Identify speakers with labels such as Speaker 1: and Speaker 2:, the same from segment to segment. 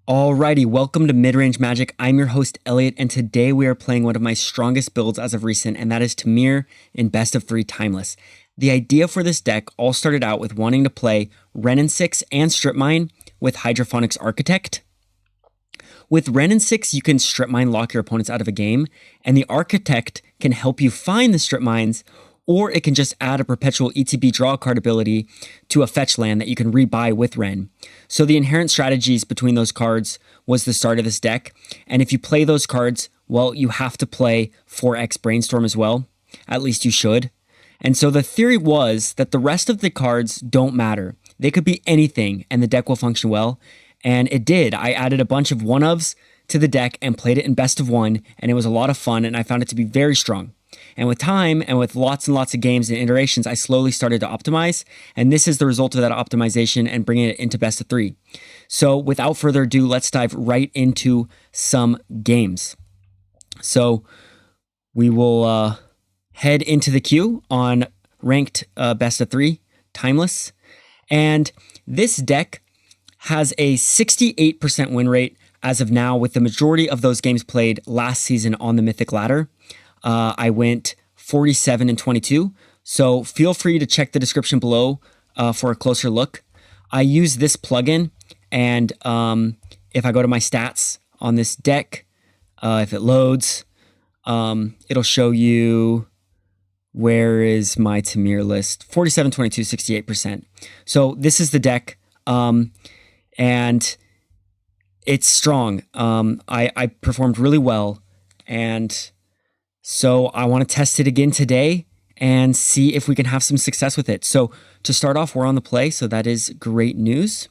Speaker 1: Alrighty, welcome to Mid-Range Magic. I'm your host, Elliot, and today we are playing one of my strongest builds as of recent, and that is Temur in Best-of-3 Timeless. The idea for this deck all started out with wanting to play Wrenn and Six and Strip Mine with Hydrophonics Architect. With Wrenn and Six, you can Strip Mine lock your opponents out of a game, and the Architect can help you find the Strip Mines, or it can just add a perpetual ETB draw card ability to a fetch land that you can rebuy with Wrenn. So the inherent strategies between those cards was the start of this deck. And if you play those cards, well, you have to play 4X Brainstorm as well. At least you should. And so the theory was that the rest of the cards don't matter. They could be anything and the deck will function well. And it did. I added a bunch of one-ofs to the deck and played it in best of one. And it was a lot of fun and I found it to be very strong. And with time and with lots and lots of games and iterations, I slowly started to optimize. And this is the result of that optimization and bringing it into best of three. So without further ado, let's dive right into some games. So we will head into the queue on ranked best of three, Timeless. And this deck has a 68% win rate as of now, with the majority of those games played last season on the Mythic Ladder. I went 47-22, so feel free to check the description below for a closer look. I use this plugin, and if I go to my stats on this deck, if it loads, it'll show you where is my Temur list. 47-22, 68%. So this is the deck, and it's strong. I performed really well, and so I want to test it again today and see if we can have some success with it. So to start off, we're on the play, so that is great news.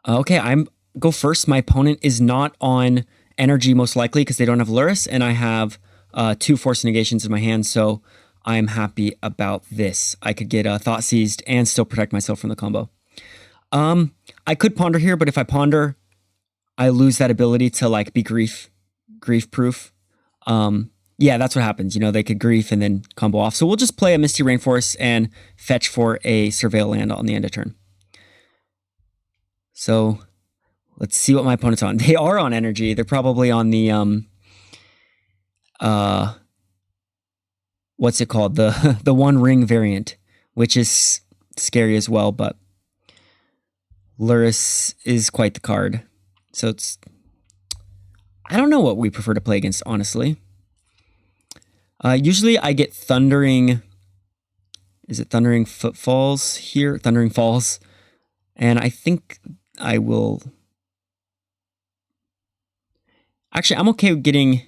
Speaker 1: Okay, I'm go first. My opponent is not on energy, most likely, because they don't have Luris, and I have 2 Force Negations in my hand, so I'm happy about this. I could get Thought Seized and still protect myself from the combo. I could Ponder here, but if I Ponder, I lose that ability to like be grief proof. Yeah, that's what happens. You know, they could grief and then combo off. So we'll just play a Misty Rainforest and fetch for a Surveil land on the end of turn. So let's see what my opponent's on. They are on energy. They're probably on the, what's it called? The One Ring variant, which is scary as well, but Luris is quite the card. So it's, I don't know what we prefer to play against, honestly. Usually I get Thundering, is it Thundering Footfalls here? Thundering Falls. And I think I will, actually I'm okay with getting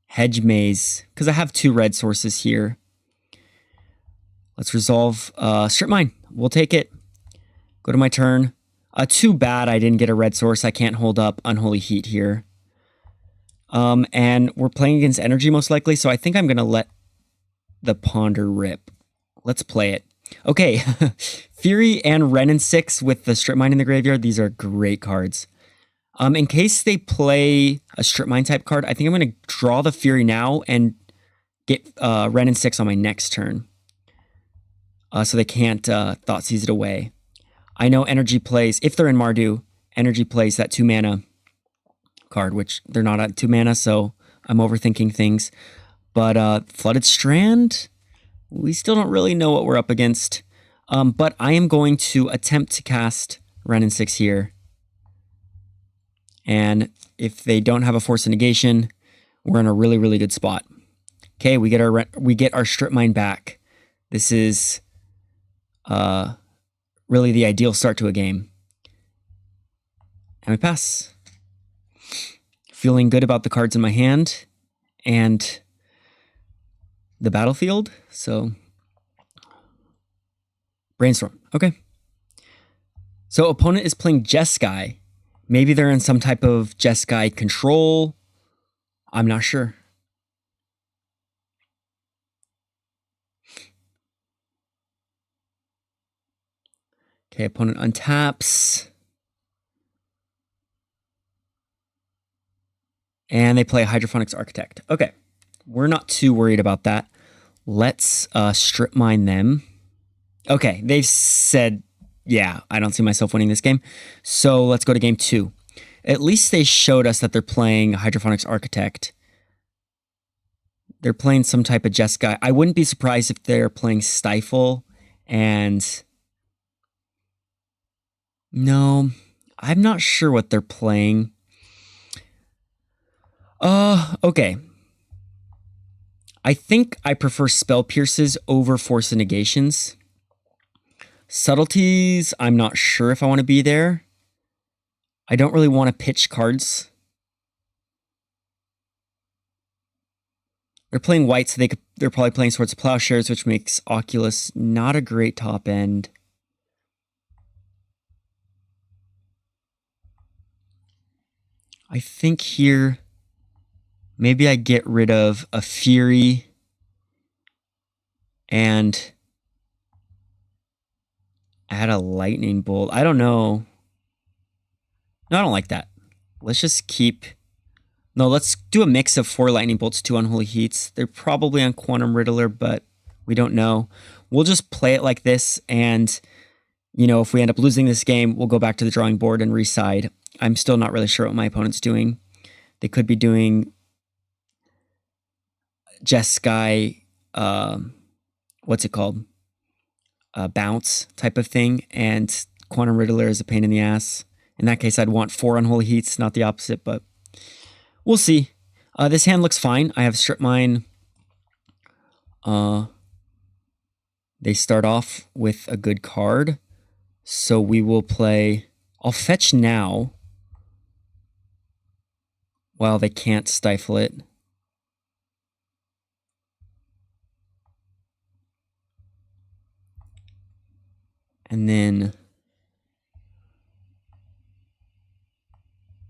Speaker 1: Hedge Maze, because I have 2 red sources here. Let's resolve Strip Mine. We'll take it. Go to my turn. Too bad I didn't get a red source. I can't hold up Unholy Heat here. And we're playing against energy most likely, so I think I'm going to let the Ponder rip. Let's play it. Okay, Fury and Wrenn and Six with the Strip Mine in the graveyard. These are great cards. In case they play a Strip Mine type card, I think I'm going to draw the Fury now and get Wrenn and Six on my next turn. So they can't Thought Seize it away. I know energy plays, if they're in Mardu, energy plays that 2 mana card, which they're not at 2 mana, so I'm overthinking things. But Flooded Strand, we still don't really know what we're up against. But I am going to attempt to cast Wrenn and Six here. And if they don't have a Force of Negation, we're in a really, really good spot. Okay, we get our Strip Mine back. This is really the ideal start to a game. And we pass. Feeling good about the cards in my hand and the battlefield. So Brainstorm. Okay. So opponent is playing Jeskai. Maybe they're in some type of Jeskai control. I'm not sure. Okay, opponent untaps. And they play Hydrophonics Architect. Okay, we're not too worried about that. Let's Strip Mine them. Okay, they've said, yeah, I don't see myself winning this game. So let's go to game 2. At least they showed us that they're playing Hydrophonics Architect. They're playing some type of Jeskai. I wouldn't be surprised if they're playing Stifle and... No, I'm not sure what they're playing. Okay. I think I prefer Spell Pierces over Force of Negations. Subtleties, I'm not sure if I want to be there. I don't really want to pitch cards. They're playing white, so they're probably playing Swords of Plowshares, which makes Oculus not a great top end. I think here, maybe I get rid of a Fury and add a Lightning Bolt. I don't know. No, I don't like that. Let's just keep... No, let's do a mix of 4 Lightning Bolts, 2 Unholy Heats. They're probably on Quantum Riddler, but we don't know. We'll just play it like this, and, you know, if we end up losing this game, we'll go back to the drawing board and reside. I'm still not really sure what my opponent's doing. They could be doing Jeskai, what's it called? Bounce type of thing, and Quantum Riddler is a pain in the ass. In that case, I'd want 4 Unholy Heats, not the opposite, but we'll see. This hand looks fine. I have Strip Mine. They start off with a good card, so we will play... I'll fetch now while they can't stifle it. And then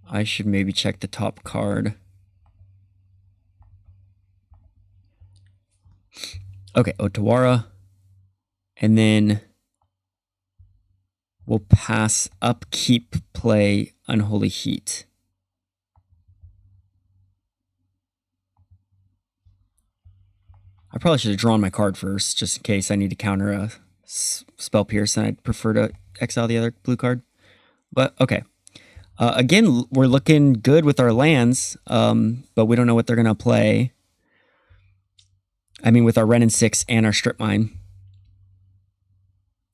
Speaker 1: I should maybe check the top card. Okay, Otawara. And then we'll pass upkeep, play Unholy Heat. I probably should have drawn my card first, just in case I need to counter a Spell Pierce, and I'd prefer to exile the other blue card. But, okay. Again, we're looking good with our lands, but we don't know what they're going to play. I mean, with our Wrenn and Six and our Strip Mine.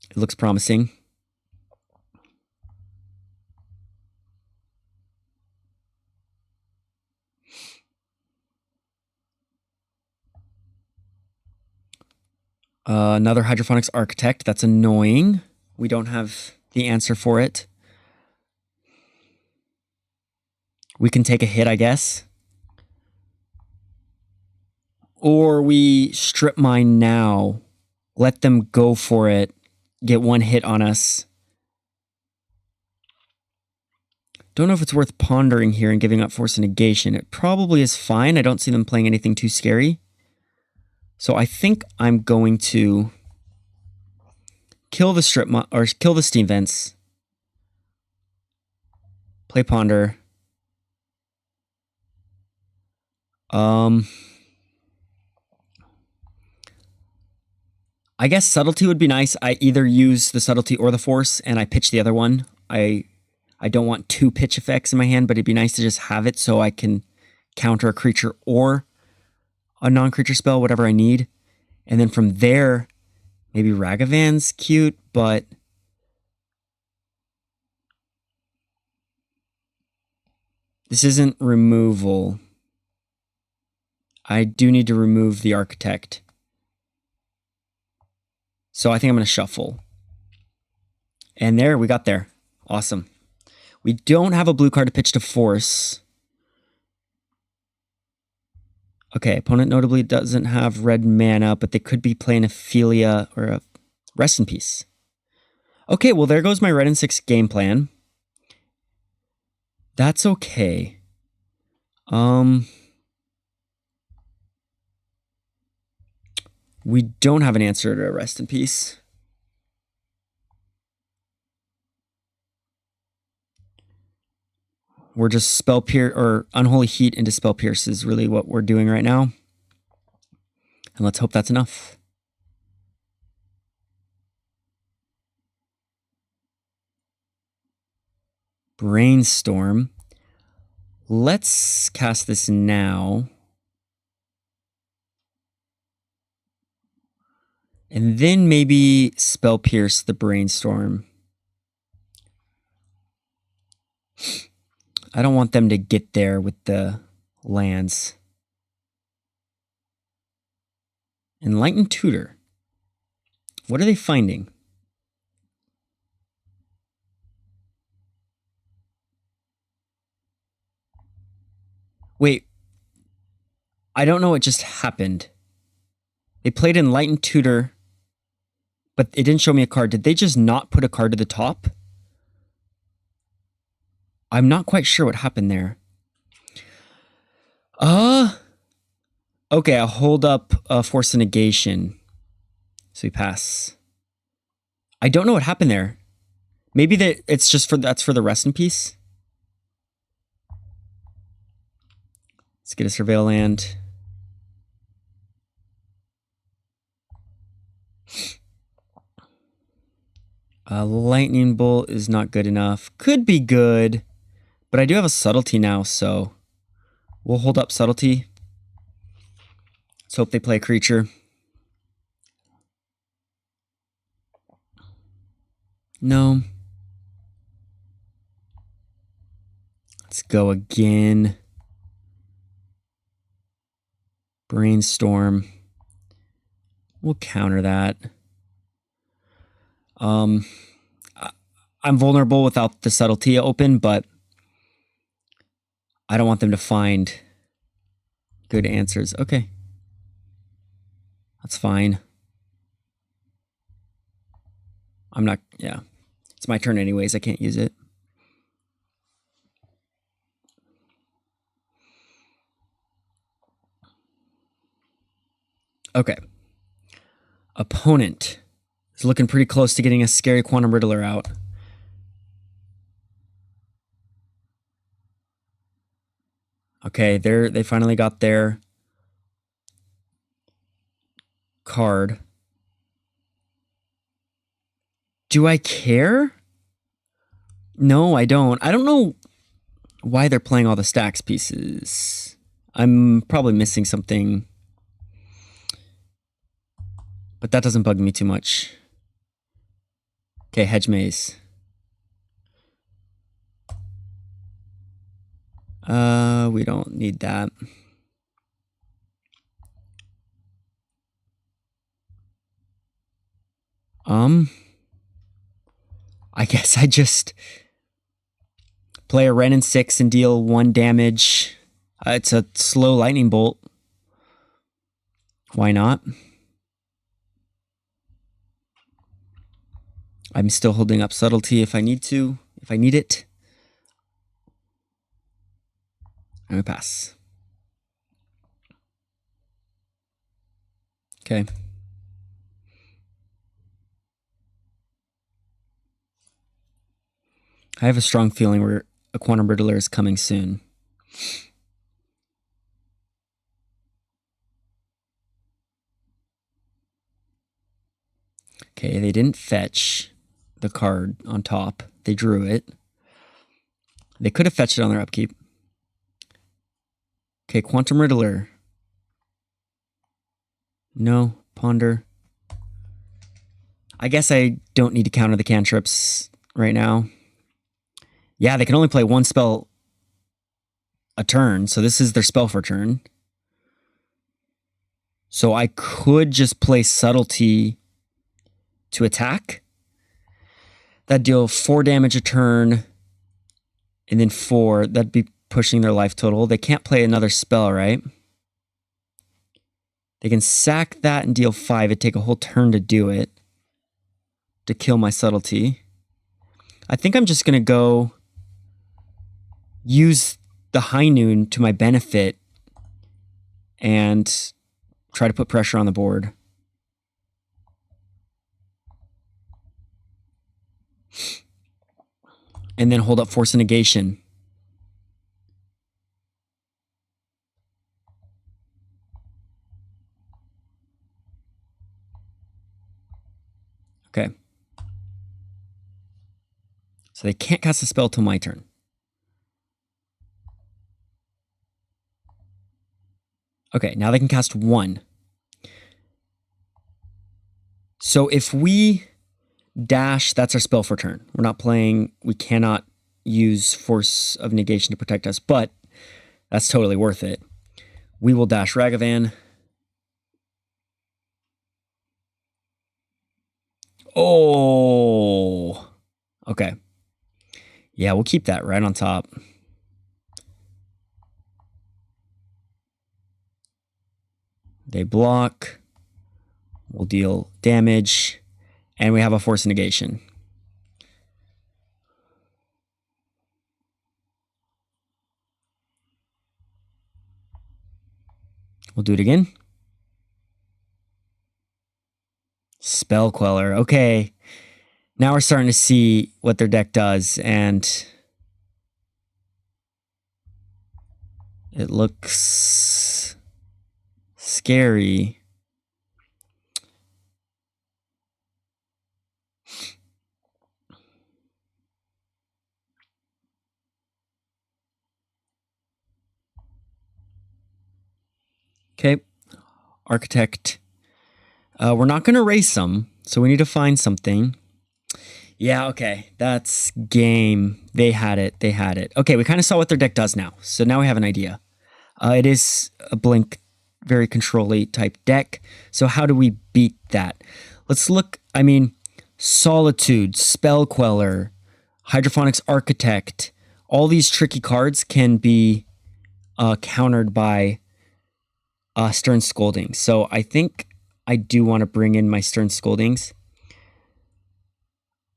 Speaker 1: It looks promising. Another Hydrophonics Architect. That's annoying. We don't have the answer for it. We can take a hit, I guess. Or we Strip Mine now, let them go for it, get 1 hit on us. Don't know if it's worth pondering here and giving up Force of Negation. It probably is fine. I don't see them playing anything too scary. So I think I'm going to kill the kill the Steam Vents. Play Ponder. I guess Subtlety would be nice. I either use the Subtlety or the Force, and I pitch the other one. I don't want 2 pitch effects in my hand, but it'd be nice to just have it so I can counter a creature or a non-creature spell, whatever I need. And then from there, maybe Ragavan's cute, but this isn't removal. I do need to remove the Architect. So I think I'm going to shuffle. And there, we got there. Awesome. We don't have a blue card to pitch to Force. Okay, opponent notably doesn't have red mana, but they could be playing Ophelia or a Rest in Peace. Okay, well, there goes my Wrenn and Six game plan. That's okay. We don't have an answer to Rest in Peace. We're just Spell Pierce or Unholy Heat into Spell Pierce is really what we're doing right now. And let's hope that's enough. Brainstorm. Let's cast this now. And then maybe Spell Pierce the Brainstorm. I don't want them to get there with the lands. Enlightened Tutor. What are they finding? Wait. I don't know what just happened. They played Enlightened Tutor, but it didn't show me a card. Did they just not put a card to the top? I'm not quite sure what happened there. Okay, I'll hold up Force of Negation. So we pass. I don't know what happened there. Maybe it's just that's for the Rest in Peace. Let's get a Surveil land. Lightning Bolt is not good enough. Could be good, but I do have a Subtlety now, so we'll hold up Subtlety. Let's hope they play a creature. No. Let's go again. Brainstorm. We'll counter that. I'm vulnerable without the Subtlety open, but I don't want them to find good answers. Okay. That's fine. I'm not, yeah. It's my turn anyways. I can't use it. Okay. Opponent is looking pretty close to getting a scary Quantum Riddler out. Okay, they finally got their card. Do I care? No, I don't. I don't know why they're playing all the stacks pieces. I'm probably missing something. But that doesn't bug me too much. Okay, Hedge Maze. We don't need that. I guess I just play a Wrenn and Six and deal 1 damage. It's a slow Lightning Bolt. Why not? I'm still holding up Subtlety if I need to, if I need it. I'm gonna pass. Okay. I have a strong feeling where a Quantum Riddler is coming soon. Okay, they didn't fetch the card on top. They drew it. They could have fetched it on their upkeep. Okay, Quantum Riddler. No, Ponder. I guess I don't need to counter the cantrips right now. Yeah, they can only play 1 spell a turn, so this is their spell for turn. So I could just play Subtlety to attack. That'd deal 4 damage a turn, and then 4. That'd be pushing their life total. They can't play another spell, right? They can sack that and deal 5. It'd take a whole turn to do it, to kill my Subtlety. I think I'm just going to go use the High Noon to my benefit and try to put pressure on the board. And then hold up Force of Negation. Okay. So they can't cast a spell till my turn. Okay, now they can cast 1. So if we dash, that's our spell for turn. We're not playing, we cannot use Force of Negation to protect us, but that's totally worth it. We will dash Ragavan. Oh, okay. Yeah, we'll keep that right on top. They block. We'll deal damage. And we have a Force of Negation. We'll do it again. Spell Queller. Okay. Now we're starting to see what their deck does, and it looks scary. Okay. Architect. We're not going to race them, so we need to find something. Yeah, okay. That's game. They had it. They had it. Okay, we kind of saw what their deck does now. So now we have an idea. It is a blink, very control-y type deck. So how do we beat that? Let's look, I mean, Solitude, Spell Queller, Hydrophonics Architect. All these tricky cards can be countered by Stern Scolding. So I think I do want to bring in my Stern Scoldings.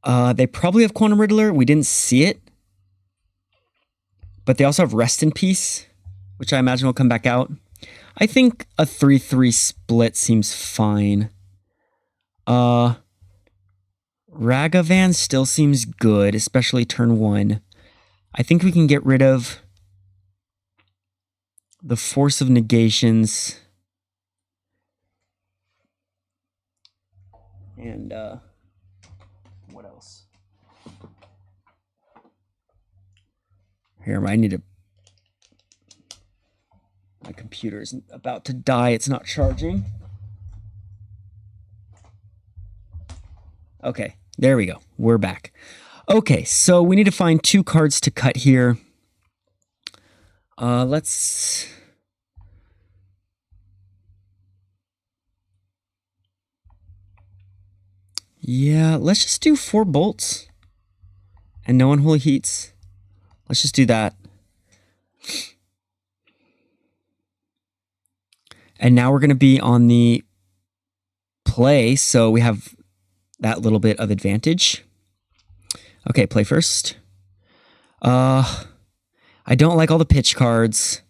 Speaker 1: They probably have Quantum Riddler. We didn't see it. But they also have Rest in Peace, which I imagine will come back out. I think a 3-3 split seems fine. Ragavan still seems good, especially turn 1. I think we can get rid of the Force of Negations. And, what else? Here, I need to... My computer is about to die. It's not charging. Okay, there we go. We're back. Okay, so we need to find 2 cards to cut here. Let's... Yeah, let's just do 4 bolts. And no unholy heats. Let's just do that. And now we're going to be on the play, so we have that little bit of advantage. Okay, play first. I don't like all the pitch cards,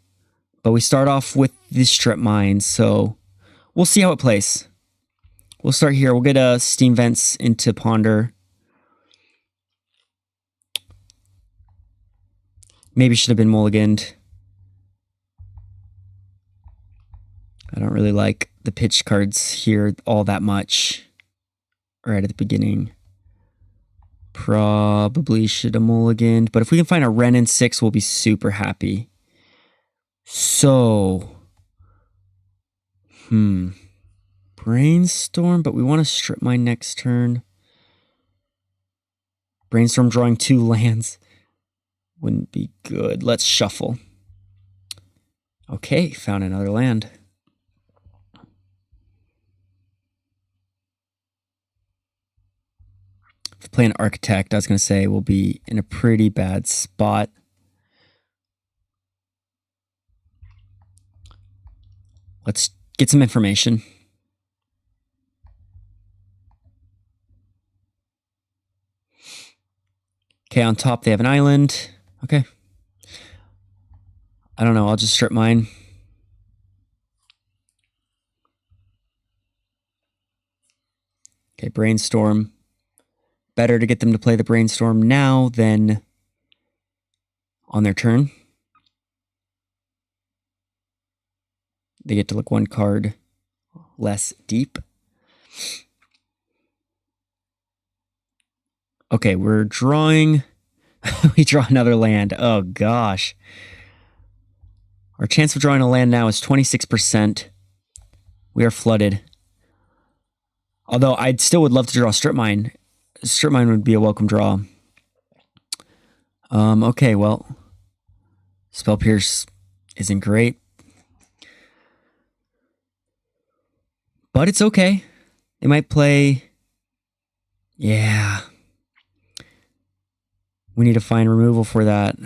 Speaker 1: but we start off with the strip mines, so we'll see how it plays. We'll start here. We'll get Steam Vents into Ponder. Maybe should have been mulliganed. I don't really like the pitch cards here all that much. Right at the beginning. Probably should have mulliganed. But if we can find a Wrenn and Six, we'll be super happy. So. Brainstorm, but we want to strip mine next turn. Brainstorm drawing 2 lands. Wouldn't be good. Let's shuffle. Okay, found another land. If we play an Architect, I was going to say we'll be in a pretty bad spot. Let's get some information. Okay, on top they have an island. Okay. I don't know, I'll just strip mine. Okay, Brainstorm. Better to get them to play the Brainstorm now than on their turn. They get to look 1 card less deep. Okay, we're drawing. We draw another land. Oh, gosh. Our chance of drawing a land now is 26%. We are flooded. Although I still would love to draw Strip Mine. Strip Mine would be a welcome draw. Okay, well, Spell Pierce isn't great. But it's okay. They might play... Yeah. We need to find removal for that.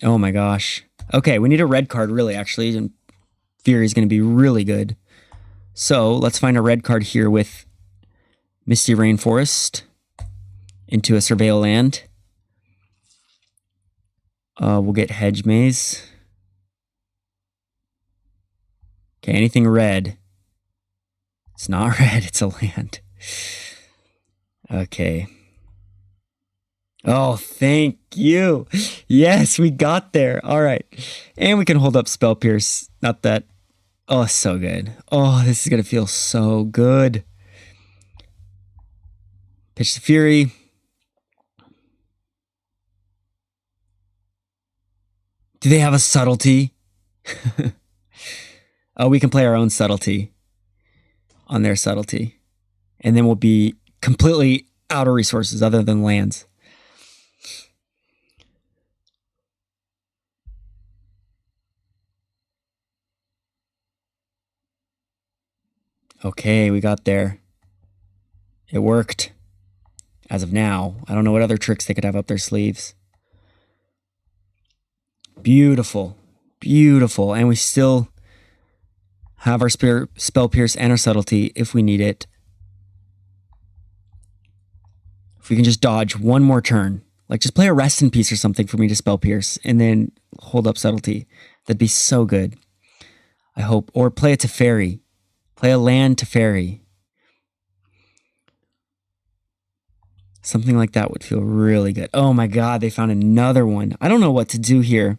Speaker 1: Oh my gosh. Okay, we need a red card, really, actually. And Fury is going to be really good. So, let's find a red card here with Misty Rainforest into a Surveil land. We'll get Hedge Maze. Okay, anything red. It's not red, it's a land. Okay. Oh, thank you. Yes, we got there. All right. And we can hold up Spell Pierce. Not that. Oh, so good. Oh, this is going to feel so good. Pitch the Fury. Do they have a subtlety? Oh, we can play our own subtlety on their subtlety. And then we'll be completely out of resources other than lands. Okay, we got there. It worked. As of now. I don't know what other tricks they could have up their sleeves. Beautiful. Beautiful. And we still have our Spell Pierce and our Subtlety if we need it. If we can just dodge one more turn. Like, just play a Rest in Peace or something for me to Spell Pierce and then hold up Subtlety. That'd be so good. I hope. Or play it to Fairy. Play a land to Fairy. Something like that would feel really good. Oh my god, they found another one. I don't know what to do here.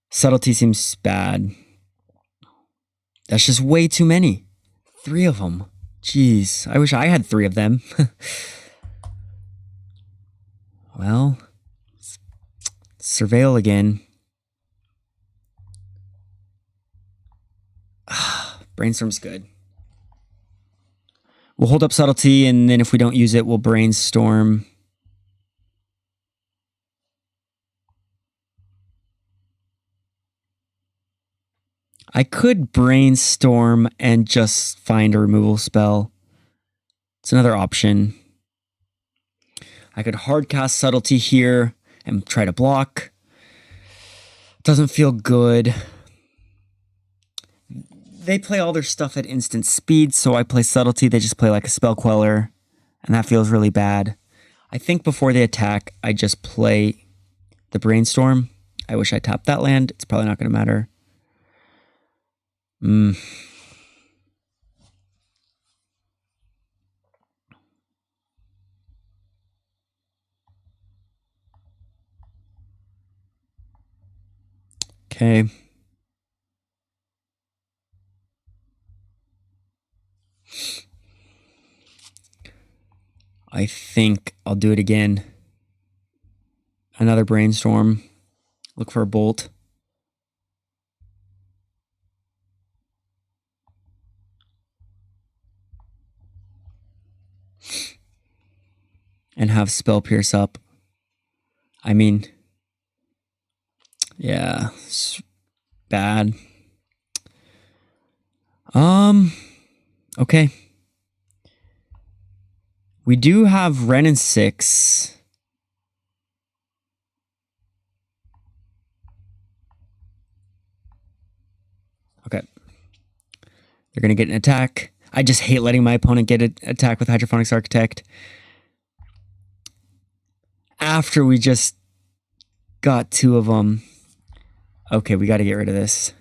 Speaker 1: Subtlety seems bad. That's just way too many. 3 of them. Jeez, I wish I had 3 of them. Well, Surveil again. Brainstorm's good. We'll hold up Subtlety, and then if we don't use it, we'll Brainstorm. I could Brainstorm and just find a removal spell. It's another option. I could hardcast Subtlety here and try to block. Doesn't feel good. They play all their stuff at instant speed, so I play Subtlety. They just play like a Spell Queller, and that feels really bad. I think before they attack, I just play the Brainstorm. I wish I tapped that land. It's probably not going to matter. Okay. I think I'll do it again. Another Brainstorm. Look for a Bolt. And have Spell Pierce up. I mean, yeah, it's bad. Okay. We do have Wrenn and Six. Okay. They're going to get an attack. I just hate letting my opponent get an attack with Hydrophonics Architect. After we just got 2 of them. Okay, we got to get rid of this.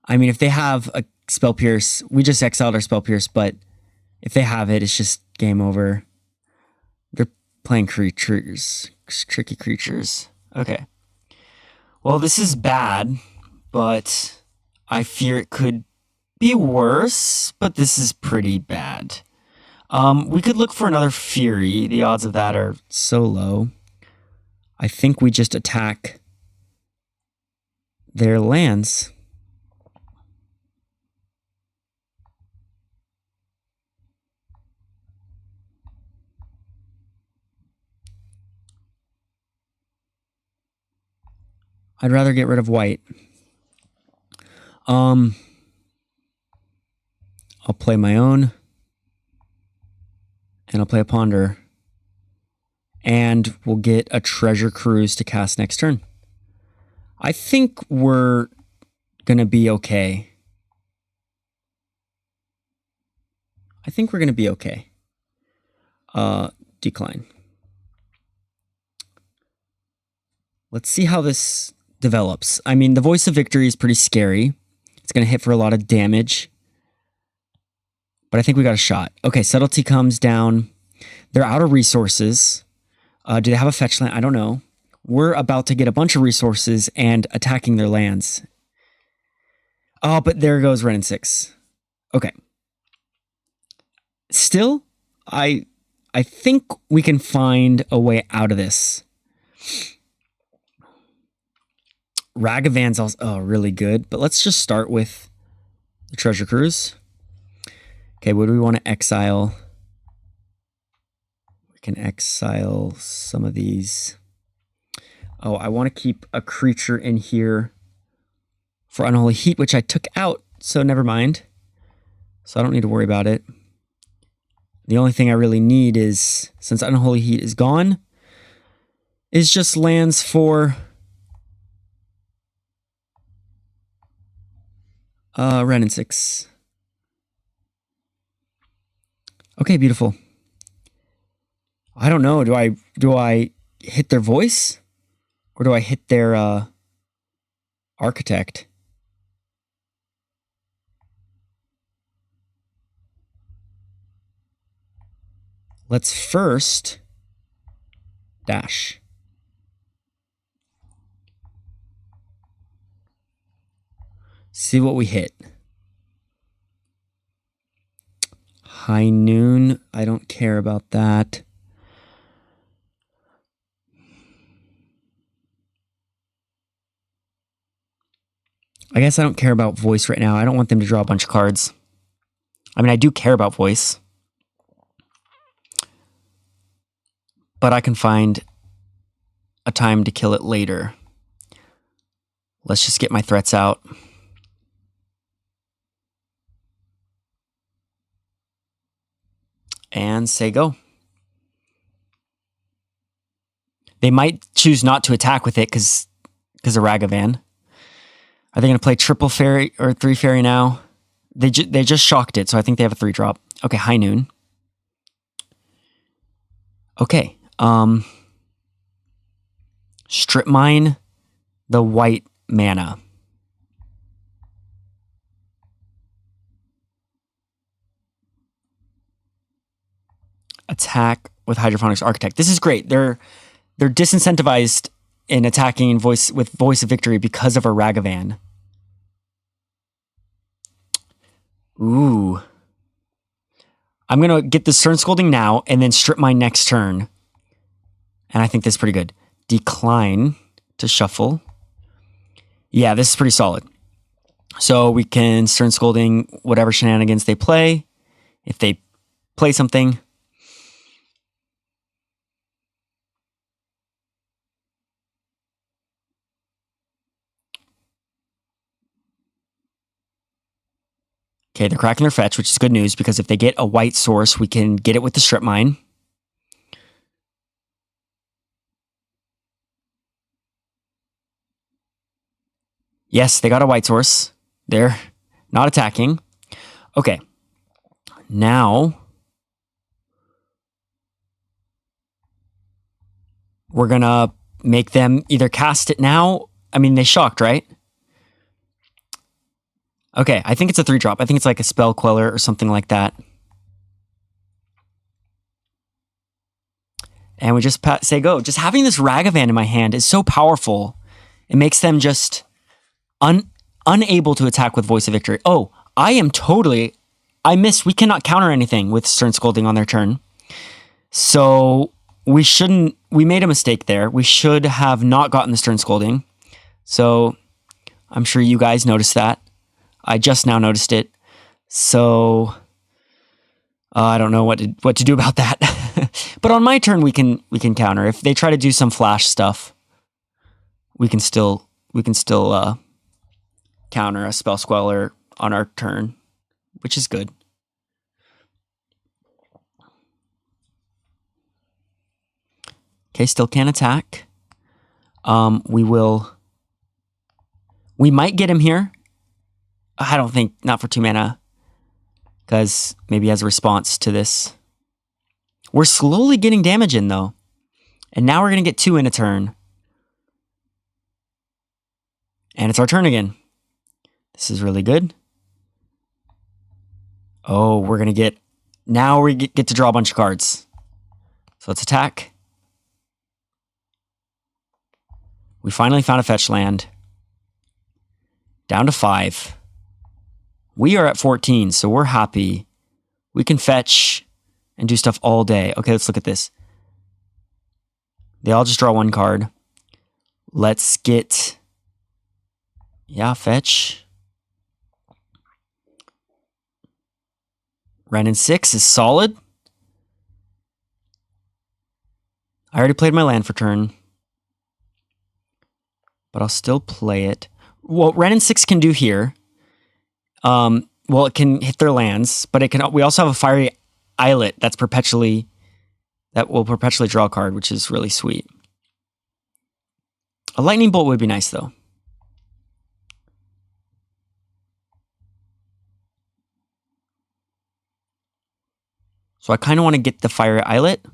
Speaker 1: I mean, if they have a Spell Pierce, we just exiled our Spell Pierce, but if they have it, it's just game over. They're playing creatures, tricky creatures. Okay. Well, this is bad, but I fear it could be worse, but this is pretty bad. We could look for another Fury. The odds of that are so low. I think we just attack their lands. I'd rather get rid of white. I'll play my own. And I'll play a Ponder. And we'll get a Treasure Cruise to cast next turn. I think we're going to be okay. Decline. Let's see how this develops. I mean, the Voice of Victory is pretty scary. It's going to hit for a lot of damage. But I think we got a shot. Okay, Subtlety comes down. They're out of resources. Do they have a fetch land? I don't know. We're about to get a bunch of resources and attacking their lands. Oh, but there goes Wrenn and Six. Okay. Still, I think we can find a way out of this. Ragavan's also really good, but let's just start with the Treasure Cruise. Okay, what do we want to exile? We can exile some of these. Oh, I want to keep a creature in here for Unholy Heat, which I took out, so never mind. So I don't need to worry about it. The only thing I really need is, since Unholy Heat is gone, is just lands for Wrenn and Six. Okay, beautiful. I don't know. Do I hit their voice? Or do I hit their architect? Let's first dash. See what we hit. High Noon. I don't care about that. I guess I don't care about voice right now. I don't want them to draw a bunch of cards. I mean, I do care about voice. But I can find a time to kill it later. Let's just get my threats out. And say go. They might choose not to attack with it because of Ragavan. Are they going to play triple fairy or 3 fairy now? They just shocked it, so I think they have a 3-drop. Okay, High Noon. Okay. Strip Mine the white mana. Attack with Hydrophonics Architect. This is great. They're disincentivized in attacking with Voice of Victory because of a Ragavan. Ooh. I'm going to get the Stern Scolding now and then Strip Mine next turn. And I think this is pretty good. Decline to shuffle. Yeah, this is pretty solid. So we can Stern Scolding whatever shenanigans they play. If they play something. Okay, they're cracking their fetch, which is good news because if they get a white source, we can get it with the Strip Mine. Yes, they got a white source. They're not attacking. Okay. Now we're going to make them either cast it now. I mean, they shocked, right? Okay, I think it's a 3-drop. I think it's like a Spell Queller or something like that. And we just say go. Just having this Ragavan in my hand is so powerful. It makes them just unable to attack with Voice of Victory. Oh, I am totally I missed. We cannot counter anything with Stern Scolding on their turn. So we shouldn't. We made a mistake there. We should have not gotten the Stern Scolding. So I'm sure you guys noticed that. I just now noticed it. So I don't know what to do about that. But on my turn, we can counter. If they try to do some flash stuff, we can still counter a Spell Queller on our turn, which is good. Okay, still can't attack. We might get him here. I don't think, not for 2 mana. Because maybe he has a response to this. We're slowly getting damage in, though. And now we're going to get 2 in a turn. And it's our turn again. This is really good. Oh, we're going to get... Now we get to draw a bunch of cards. So let's attack. We finally found a fetch land. Down to 5. We are at 14, so we're happy. We can fetch and do stuff all day. Okay, let's look at this. They all just draw 1 card. Let's get... Yeah, fetch. Wrenn and Six is solid. I already played my land for turn. But I'll still play it. What Wrenn and Six can do here... well, it can hit their lands, but it can. We also have a fiery islet that will perpetually draw a card, which is really sweet. A lightning bolt would be nice, though. So I kind of want to get the fiery islet.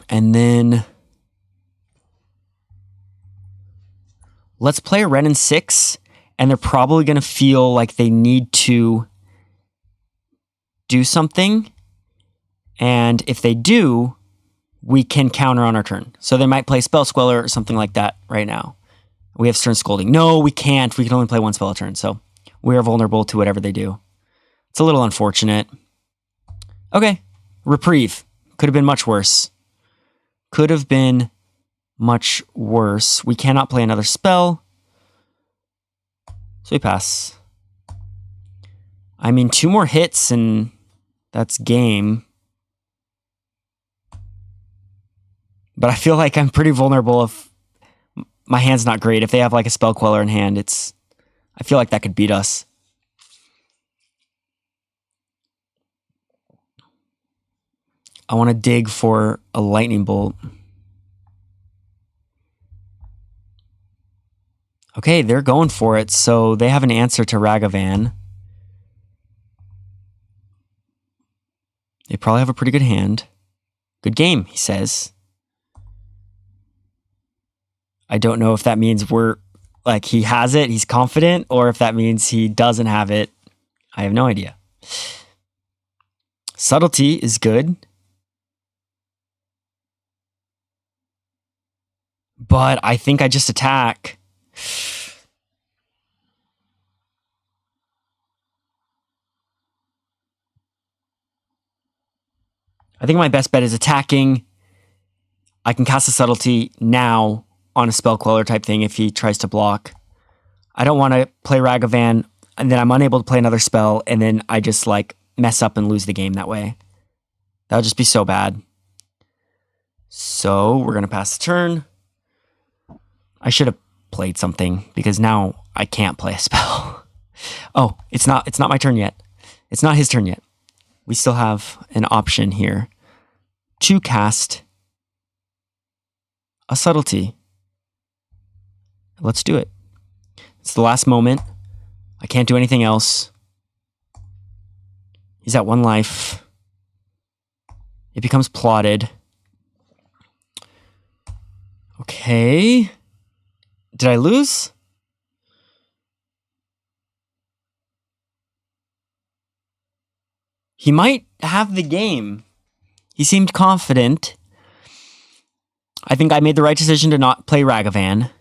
Speaker 1: And then... Let's play a Wrenn and Six, and they're probably going to feel like they need to do something. And if they do, we can counter on our turn. So they might play Spell Queller or something like that right now. We have Stern Scolding. No, we can't. We can only play 1 spell a turn, so we are vulnerable to whatever they do. It's a little unfortunate. Okay, reprieve. Could have been much worse. Could have been... much worse. We cannot play another spell. So we pass. I mean, 2 more hits and that's game. But I feel like I'm pretty vulnerable if my hand's not great. If they have like a Spell Queller in hand, I feel like that could beat us. I want to dig for a lightning bolt. Okay, they're going for it, so they have an answer to Ragavan. They probably have a pretty good hand. Good game, he says. I don't know if that means he has it, he's confident, or if that means he doesn't have it. I have no idea. Subtlety is good. But I think I just attack. I think my best bet is attacking. I can cast a Subtlety now on a Spell Queller type thing if he tries to block. I don't want to play Ragavan and then I'm unable to play another spell and then I just like mess up and lose the game that way. That would just be so bad. So we're going to pass the turn. I should have played something because now I can't play a spell. Oh, it's not my turn yet. It's not his turn yet. We still have an option here to cast a Subtlety. Let's do it. It's the last moment. I can't do anything else. He's at 1 life. It becomes plotted. Okay. Did I lose? He might have the game. He seemed confident. I think I made the right decision to not play Ragavan.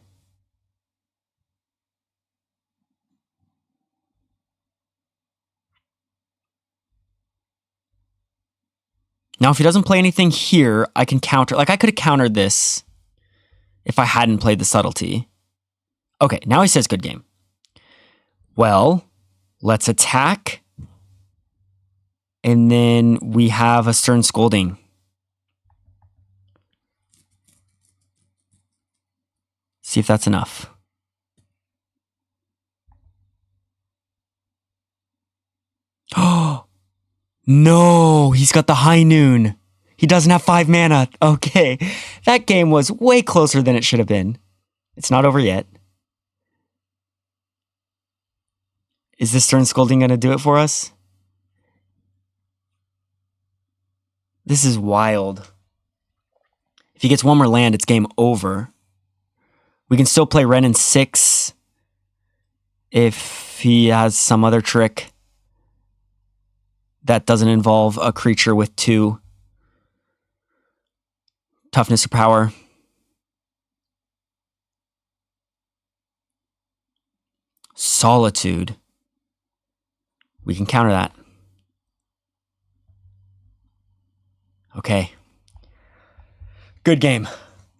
Speaker 1: Now, if he doesn't play anything here, I can counter. Like, I could have countered this if I hadn't played the subtlety. Okay, now he says good game. Well, let's attack. And then we have a stern scolding. See if that's enough. Oh, no, he's got the high noon. He doesn't have 5 mana. Okay, that game was way closer than it should have been. It's not over yet. Is this stern scolding going to do it for us? This is wild. If he gets one more land, it's game over. We can still play Wrenn and Six if he has some other trick that doesn't involve a creature with 2 toughness or power. Solitude. We can counter that. Okay. Good game.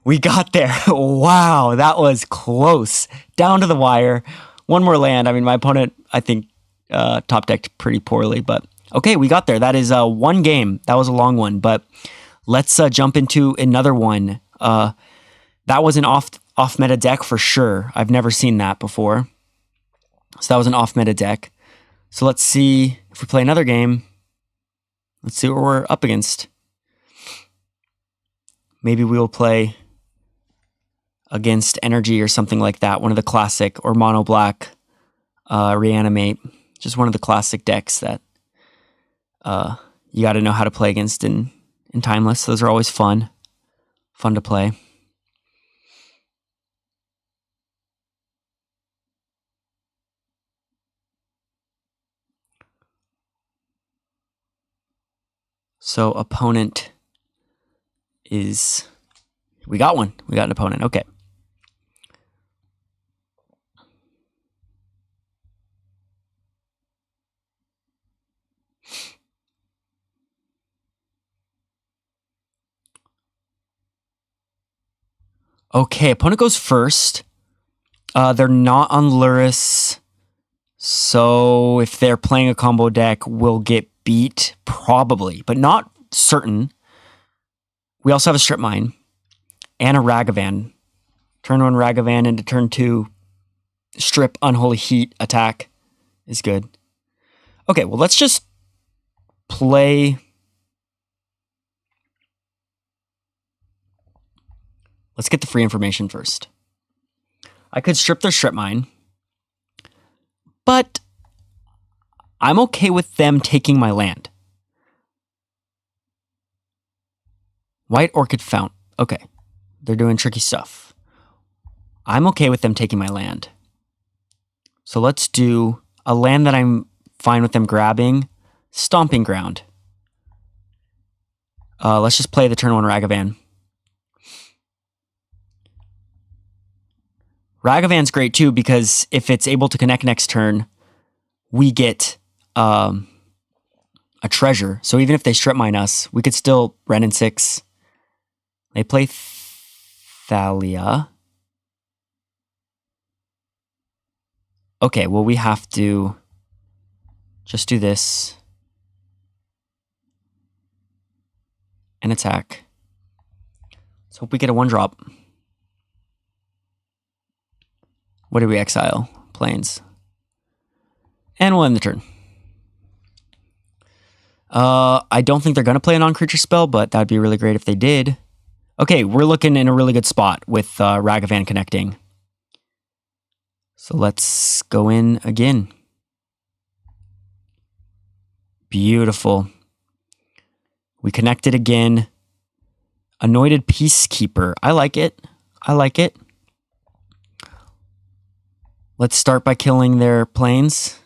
Speaker 1: We got there. Wow, that was close. Down to the wire. One more land. I mean, my opponent, I think, top decked pretty poorly, but okay, we got there. That is one game. That was a long one, but let's jump into another one. That was an off meta deck for sure. I've never seen that before. So that was an off meta deck. So let's see if we play another game. Let's see what we're up against. Maybe we'll play against Energy or something like that. One of the classic, or Mono Black, Reanimate. Just one of the classic decks that you got to know how to play against in Timeless. Those are always fun to play. So opponent is, we got one. We got an opponent. Okay. Okay, opponent goes first. They're not on Luris, so if they're playing a combo deck, we'll get beat, probably, but not certain. We also have a Strip Mine and a Ragavan. Turn 1 Ragavan into turn 2 Strip Unholy Heat attack is good. Okay, well, let's just play. Let's get the free information first. I could strip their Strip Mine, but I'm okay with them taking my land. White Orchid Fount. Okay, they're doing tricky stuff. I'm okay with them taking my land. So let's do a land that I'm fine with them grabbing. Stomping Ground. Let's just play the turn 1 Ragavan. Ragavan's great too because if it's able to connect next turn, we get a treasure. So even if they strip mine us, we could still Wrenn and Six. They play Thalia. Okay, well, we have to just do this and attack. Let's hope we get a 1-drop. What did we exile? Plains. And we'll end the turn. I don't think they're going to play a non-creature spell, but that'd be really great if they did. Okay, we're looking in a really good spot with Ragavan connecting. So let's go in again. Beautiful. We connected again. Anointed Peacekeeper. I like it. I like it. Let's start by killing their planes.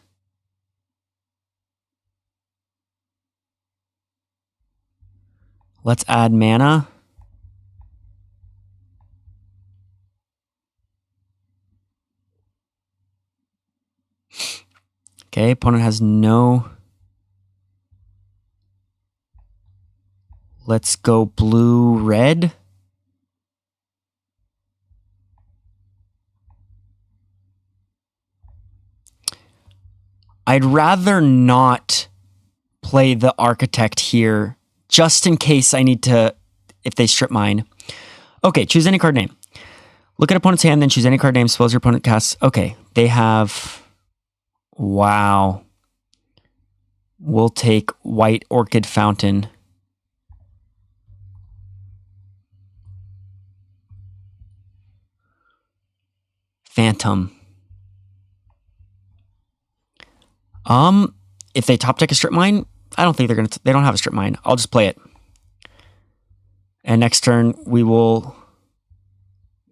Speaker 1: Let's add mana. Okay, opponent has no Let's go blue-red. I'd rather not play the Architect here, just in case I need to, if they strip mine. Okay, choose any card name. Look at opponent's hand, then choose any card name. Suppose your opponent casts. Okay, they have... Wow. We'll take White Orchid Fountain. Phantom. If they top deck a strip mine, I don't think they're they don't have a strip mine. I'll just play it. And next turn, we will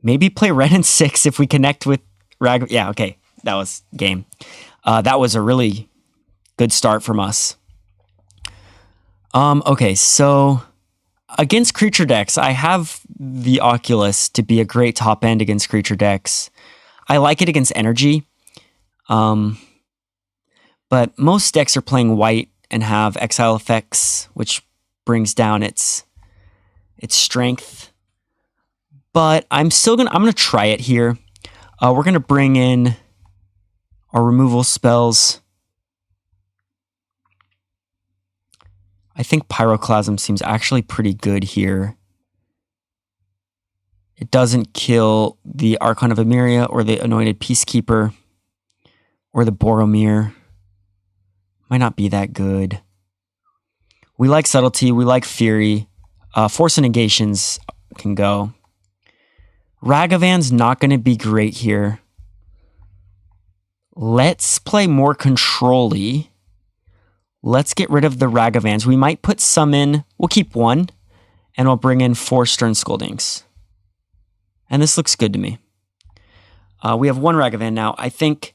Speaker 1: maybe play Wrenn and Six if we connect with Rag. Yeah, okay. That was game. That was a really good start from us. Okay, so against creature decks, I have the Oculus to be a great top end against creature decks. I like it against energy. But most decks are playing white and have exile effects, which brings down its strength. But I'm gonna try it here. We're gonna bring in our removal spells. I think Pyroclasm seems actually pretty good here. It doesn't kill the Archon of Emeria or the Anointed Peacekeeper or the Boromir. Might not be that good. We like Subtlety. We like Fury. Force and Negations can go. Ragavan's not going to be great here. Let's play more control-y. Let's get rid of the Ragavans. We might put some in. We'll keep one. And we'll bring in 4 Stern Scoldings. And this looks good to me. We have 1 Ragavan now. I think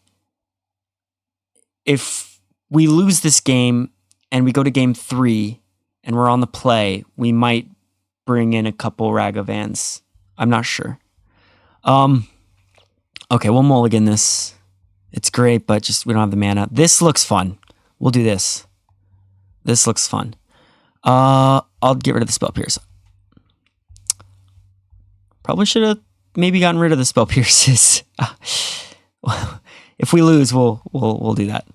Speaker 1: if we lose this game and we go to game 3 and we're on the play, we might bring in a couple Ragavans. I'm not sure. Okay, we'll mulligan this. It's great, but just we don't have the mana. This looks fun. We'll do this. This looks fun. I'll get rid of the Spell Pierce. Probably should have maybe gotten rid of the Spell Pierces. If we lose, we'll do that.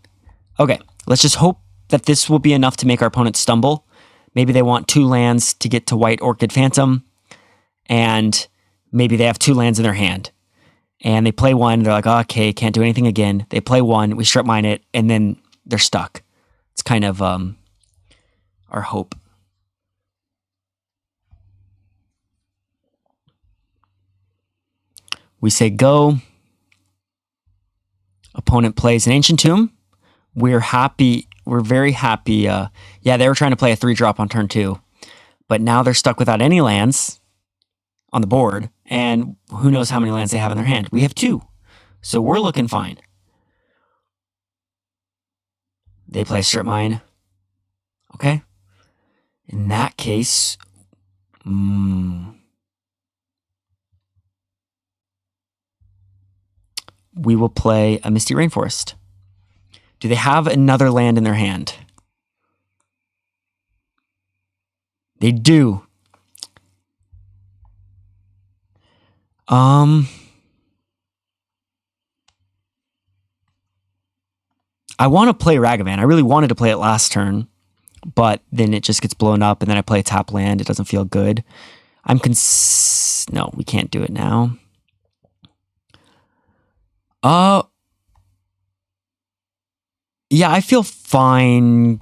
Speaker 1: Okay, let's just hope that this will be enough to make our opponent stumble. Maybe they want 2 lands to get to White Orchid Phantom, and maybe they have 2 lands in their hand. And they play 1, they're like, oh, okay, can't do anything again. They play 1, we strip mine it, and then they're stuck. It's kind of our hope. We say go. Opponent plays an Ancient Tomb. We're happy. We're very happy. Yeah, they were trying to play a 3-drop on turn 2. But now they're stuck without any lands on the board. And who knows how many lands they have in their hand. We have 2. So we're looking fine. They play Strip Mine. Okay. In that case... we will play a Misty Rainforest. Do they have another land in their hand? They do. I want to play Ragavan. I really wanted to play it last turn, but then it just gets blown up, and then I play a tap land. It doesn't feel good. No, we can't do it now. Yeah, I feel fine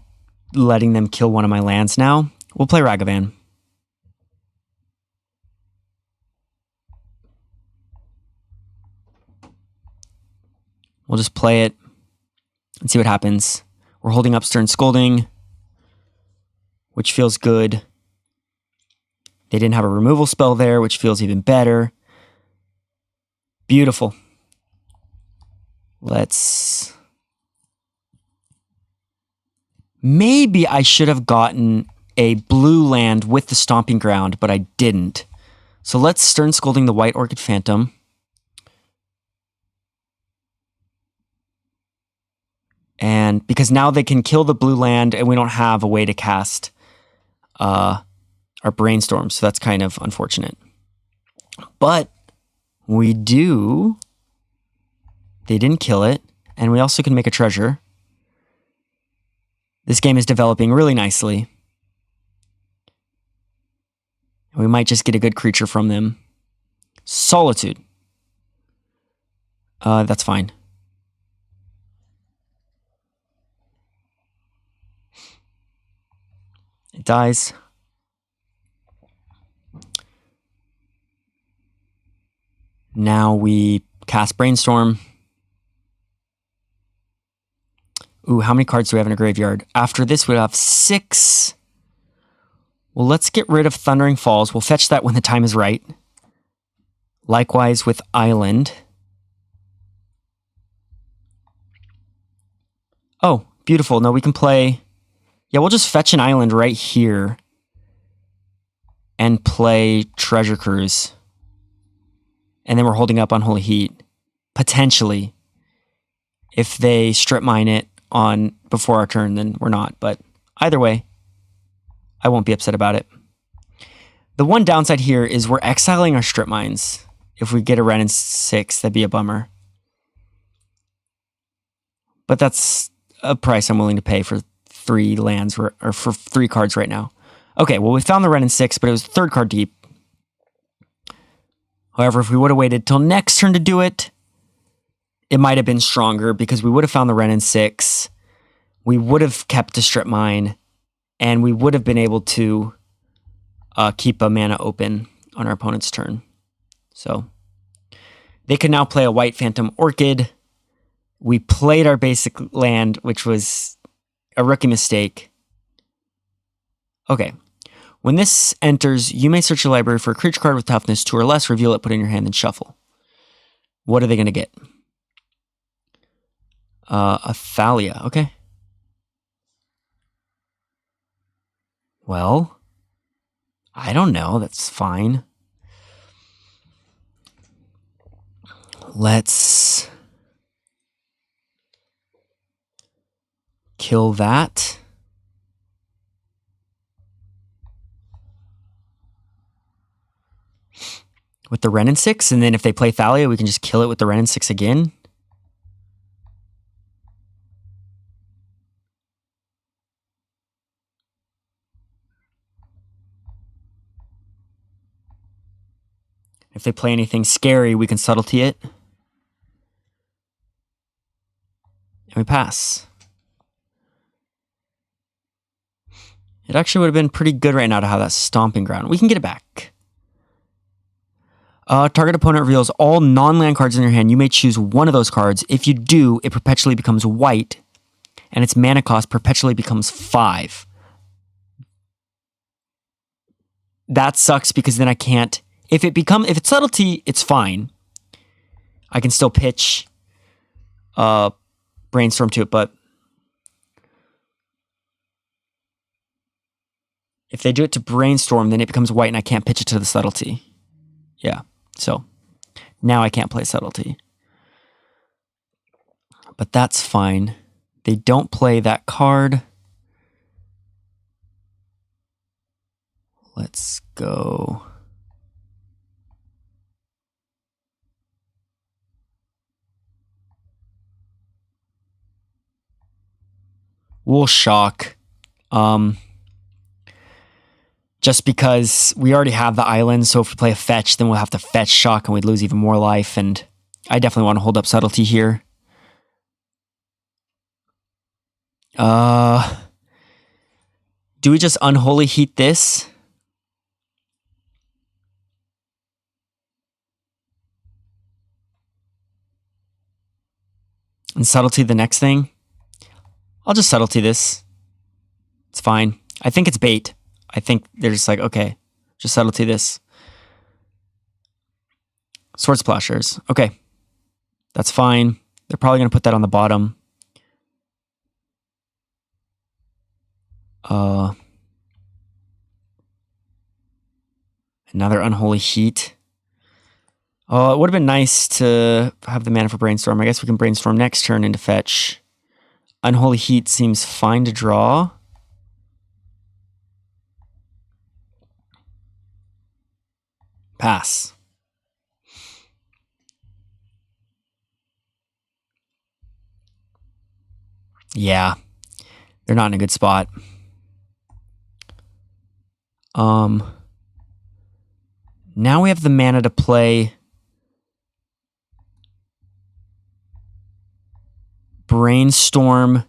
Speaker 1: letting them kill one of my lands now. We'll play Ragavan. We'll just play it and see what happens. We're holding up Stern Scolding, which feels good. They didn't have a removal spell there, which feels even better. Beautiful. Let's... Maybe I should have gotten a blue land with the Stomping Ground, but I didn't. So let's Stern Scolding the White Orchid Phantom. And because now they can kill the blue land and we don't have a way to cast our Brainstorm, so that's kind of unfortunate. But we do... They didn't kill it, and we also can make a treasure. This game is developing really nicely. We might just get a good creature from them. Solitude. That's fine. It dies. Now we cast Brainstorm. Ooh, how many cards do we have in a graveyard? After this, we'll have 6. Well, let's get rid of Thundering Falls. We'll fetch that when the time is right. Likewise with Island. Oh, beautiful. No, we can play... Yeah, we'll just fetch an island right here. And play Treasure Cruise. And then we're holding up Unholy Heat. Potentially. If they strip mine it on before our turn, then we're not. But either way, I won't be upset about it. The one downside here is we're exiling our strip mines. If we get a Wrenn and Six, that'd be a bummer. But that's a price I'm willing to pay for 3 lands, or for 3 cards right now. Okay, well, we found the Wrenn and Six, but it was the 3rd card deep. However, if we would have waited till next turn to do it, it might have been stronger because we would have found the Wrenn and Six. We would have kept the strip mine, and we would have been able to keep a mana open on our opponent's turn. So they could now play a white Phantom Orchid. We played our basic land, which was a rookie mistake. Okay. When this enters, you may search your library for a creature card with toughness 2 or less, reveal it, put it in your hand, and shuffle. What are they going to get? A Thalia. Okay. Well, I don't know. That's fine. Let's kill that. With the Wrenn and Six, and then if they play Thalia, we can just kill it with the Wrenn and Six again. If they play anything scary, we can subtlety it. And we pass. It actually would have been pretty good right now to have that Stomping Ground. We can get it back. Target opponent reveals all non-land cards in your hand. You may choose one of those cards. If you do, it perpetually becomes white, and its mana cost perpetually becomes 5. That sucks because then I can't... If it's subtlety, it's fine. I can still pitch Brainstorm to it, but if they do it to Brainstorm, then it becomes white and I can't pitch it to the subtlety. Yeah, so now I can't play subtlety. But that's fine. They don't play that card. Let's go... We'll shock. Just because we already have the island, so if we play a fetch, then we'll have to fetch shock and we'd lose even more life, and I definitely want to hold up subtlety here. Do we just Unholy Heat this? And subtlety the next thing? I'll just subtlety this. It's fine. I think it's bait. I think they're just like, okay, just subtlety this. Sword Splashers. Okay. That's fine. They're probably going to put that on the bottom. Another Unholy Heat. Oh, it would have been nice to have the mana for Brainstorm. I guess we can Brainstorm next turn into fetch. Unholy Heat seems fine to draw. Pass. Yeah, they're not in a good spot. Now we have the mana to play Brainstorm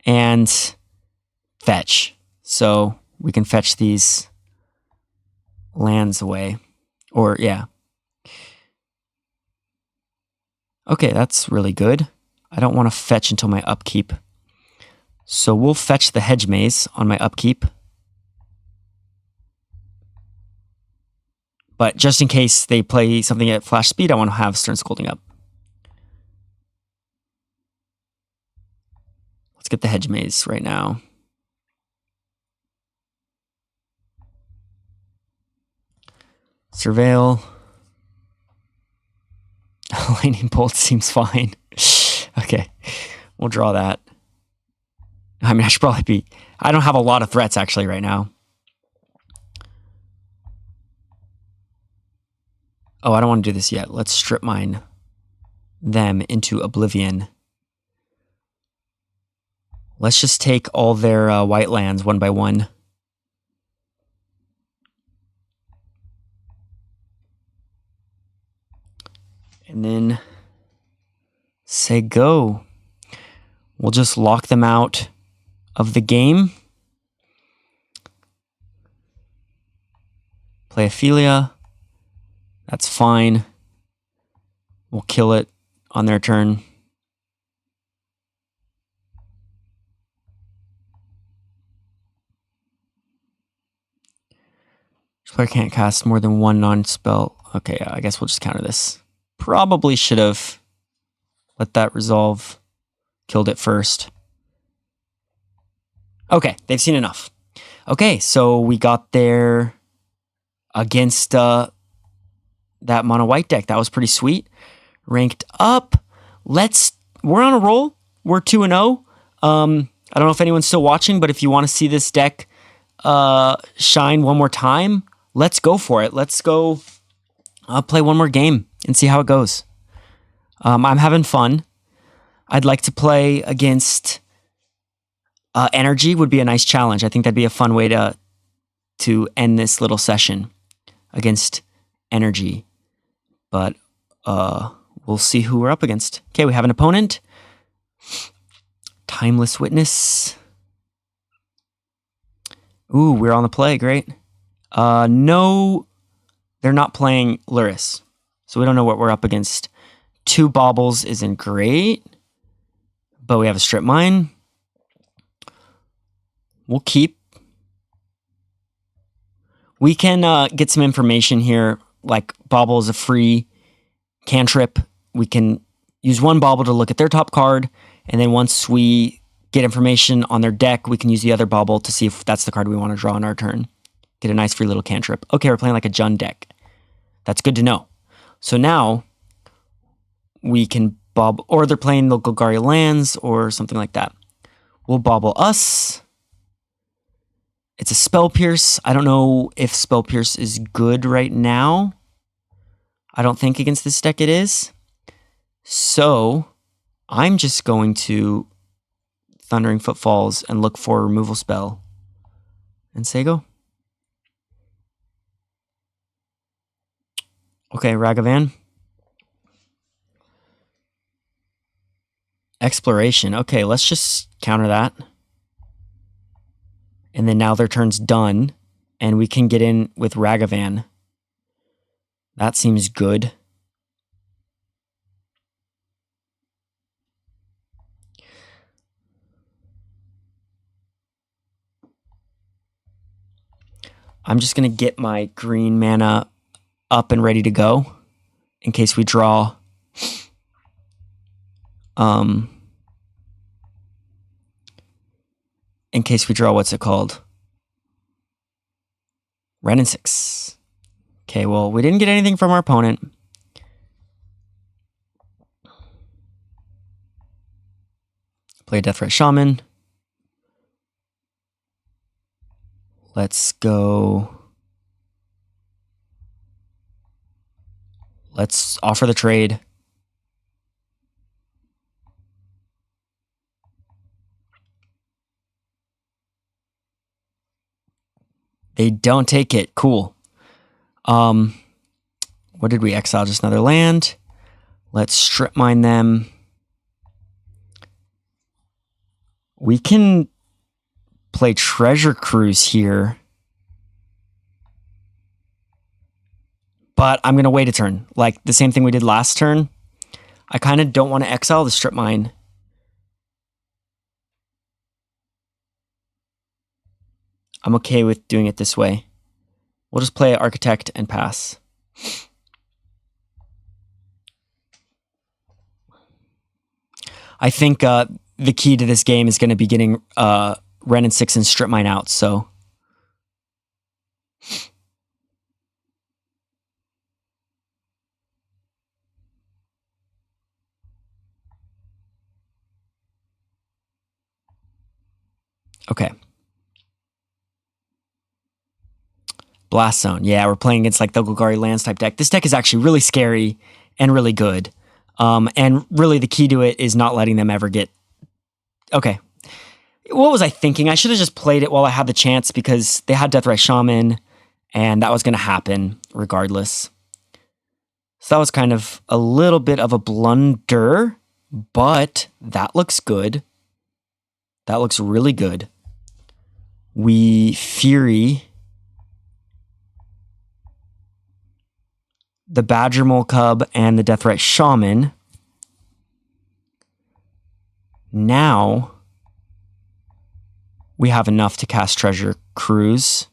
Speaker 1: and fetch. So we can fetch these lands away. Or, yeah. Okay, that's really good. I don't want to fetch until my upkeep. So we'll fetch the Hedge Maze on my upkeep. But just in case they play something at flash speed, I want to have Stern Scolding up. Let's get the Hedge Maze right now. Surveil. Lightning Bolt seems fine. Okay, we'll draw that. I mean, I should probably be... I don't have a lot of threats, actually, right now. Oh, I don't want to do this yet. Let's strip mine them into oblivion. Let's just take all their white lands one by one. And then say go. We'll just lock them out of the game. Play Ophelia. That's fine. We'll kill it on their turn. This player can't cast more than one non-spell. Okay, I guess we'll just counter this. Probably should have let that resolve. Killed it first. Okay, they've seen enough. Okay, so we got there against that mono white deck. That was pretty sweet. Ranked up. We're on a roll. We're 2-0. I don't know if anyone's still watching, but if you want to see this deck shine one more time, let's go for it. Let's go play one more game and see how it goes. I'm having fun. I'd like to play against Energy. Would be a nice challenge. I think that'd be a fun way to end this little session against Energy. But we'll see who we're up against. Okay, we have an opponent. Timeless Witness. Ooh, we're on the play. Great. No, they're not playing Luris. So we don't know what we're up against. 2 baubles isn't great. But we have a strip mine. We'll keep. We can get some information here. Like bauble is a free cantrip. We can use 1 bauble to look at their top card. And then once we get information on their deck, we can use the other bauble to see if that's the card we want to draw on our turn. Get a nice free little cantrip. Okay, we're playing like a Jund deck. That's good to know. So now we can bauble, or they're playing the Golgari lands or something like that. We'll bauble us. It's a Spell Pierce. I don't know if Spell Pierce is good right now. I don't think against this deck it is. So I'm just going to Thundering Footfalls and look for a removal spell. And say go. Okay, Ragavan. Exploration. Okay, let's just counter that. And then now their turn's done. And we can get in with Ragavan. That seems good. I'm just going to get my green mana up and ready to go in case we draw what's it called? Wrenn and Six. Okay, well, we didn't get anything from our opponent. Play Deathray Shaman. Let's go Let's offer the trade. They don't take it. Cool. What did we exile? Just another land. Let's strip mine them. We can play Treasure Cruise here. But I'm going to wait a turn. Like the same thing we did last turn. I kind of don't want to exile the strip mine. I'm okay with doing it this way. We'll just play Architect and pass. I think the key to this game is going to be getting Wrenn and Six and strip mine out, so... Okay. Blast Zone. Yeah, we're playing against like the Golgari Lands type deck. This deck is actually really scary and really good. And really the key to it is not letting them ever get... Okay. What was I thinking? I should have just played it while I had the chance because they had Deathrite Shaman and that was going to happen regardless. So that was kind of a little bit of a blunder, but that looks good. That looks really good. We Fury the Badger Mole Cub and the Deathrite Shaman. Now we have enough to cast Treasure Cruise.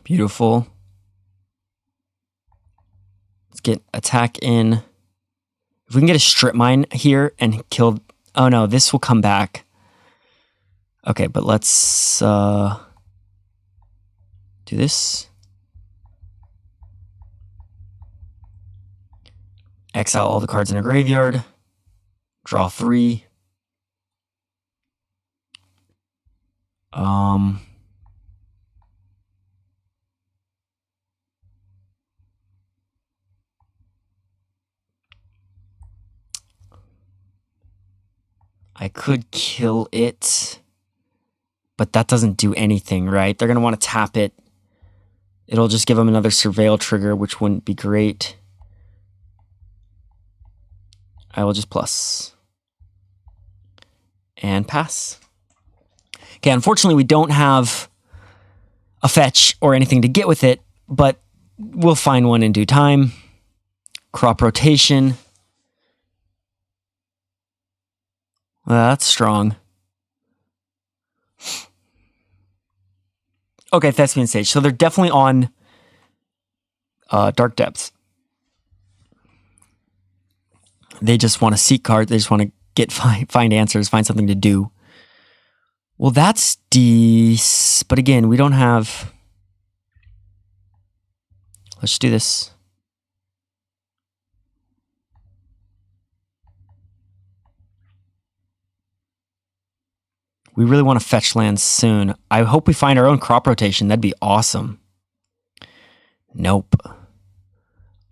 Speaker 1: Beautiful. Let's get attack in. If we can get a strip mine here and kill... Oh no, this will come back. Okay, but let's do this. Exile all the cards in a graveyard. Draw 3. I could kill it, but that doesn't do anything, right? They're going to want to tap it. It'll just give them another Surveil trigger, which wouldn't be great. I will just plus. And pass. Okay, unfortunately, we don't have a fetch or anything to get with it, but we'll find one in due time. Crop rotation. Well, that's strong. Okay, Thespian Sage. So they're definitely on Dark Depths. They just want to seek cards. They just want to find answers, find something to do. Well, that's decent. But again, we don't have... Let's do this. We really want to fetch lands soon. I hope we find our own crop rotation. That'd be awesome. Nope.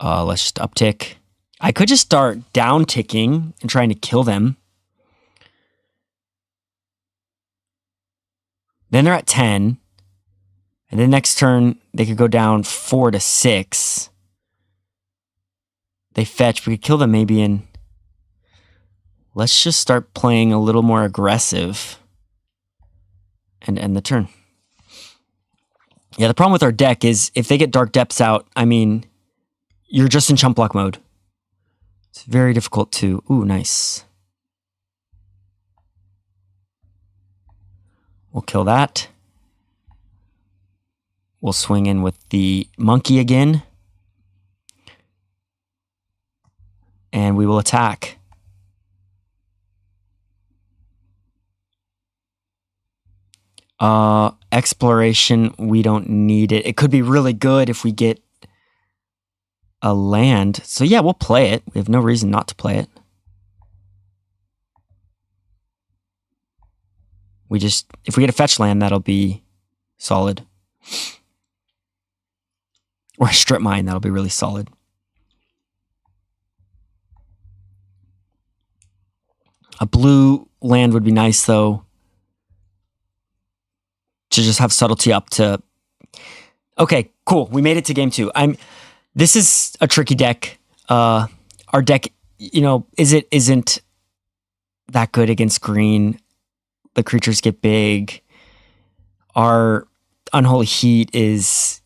Speaker 1: Let's just uptick. I could just start down ticking and trying to kill them. Then they're at 10. And then next turn, they could go down 4 to 6. They fetch. We could kill them maybe in... Let's just start playing a little more aggressive. And end the turn. Yeah, the problem with our deck is if they get Dark Depths out, I mean, you're just in chump block mode. It's very difficult to... Ooh, nice. We'll kill that. We'll swing in with the monkey again. And we will attack. Exploration, we don't need it. It could be really good if we get a land. So yeah, we'll play it. We have no reason not to play it. We just, if we get a fetch land, that'll be solid. Or a strip mine, that'll be really solid. A blue land would be nice, though, to just have subtlety up to... Okay, cool. We made it to game 2. This is a tricky deck. Our deck, isn't that good against green. The creatures get big. Our Unholy Heat is,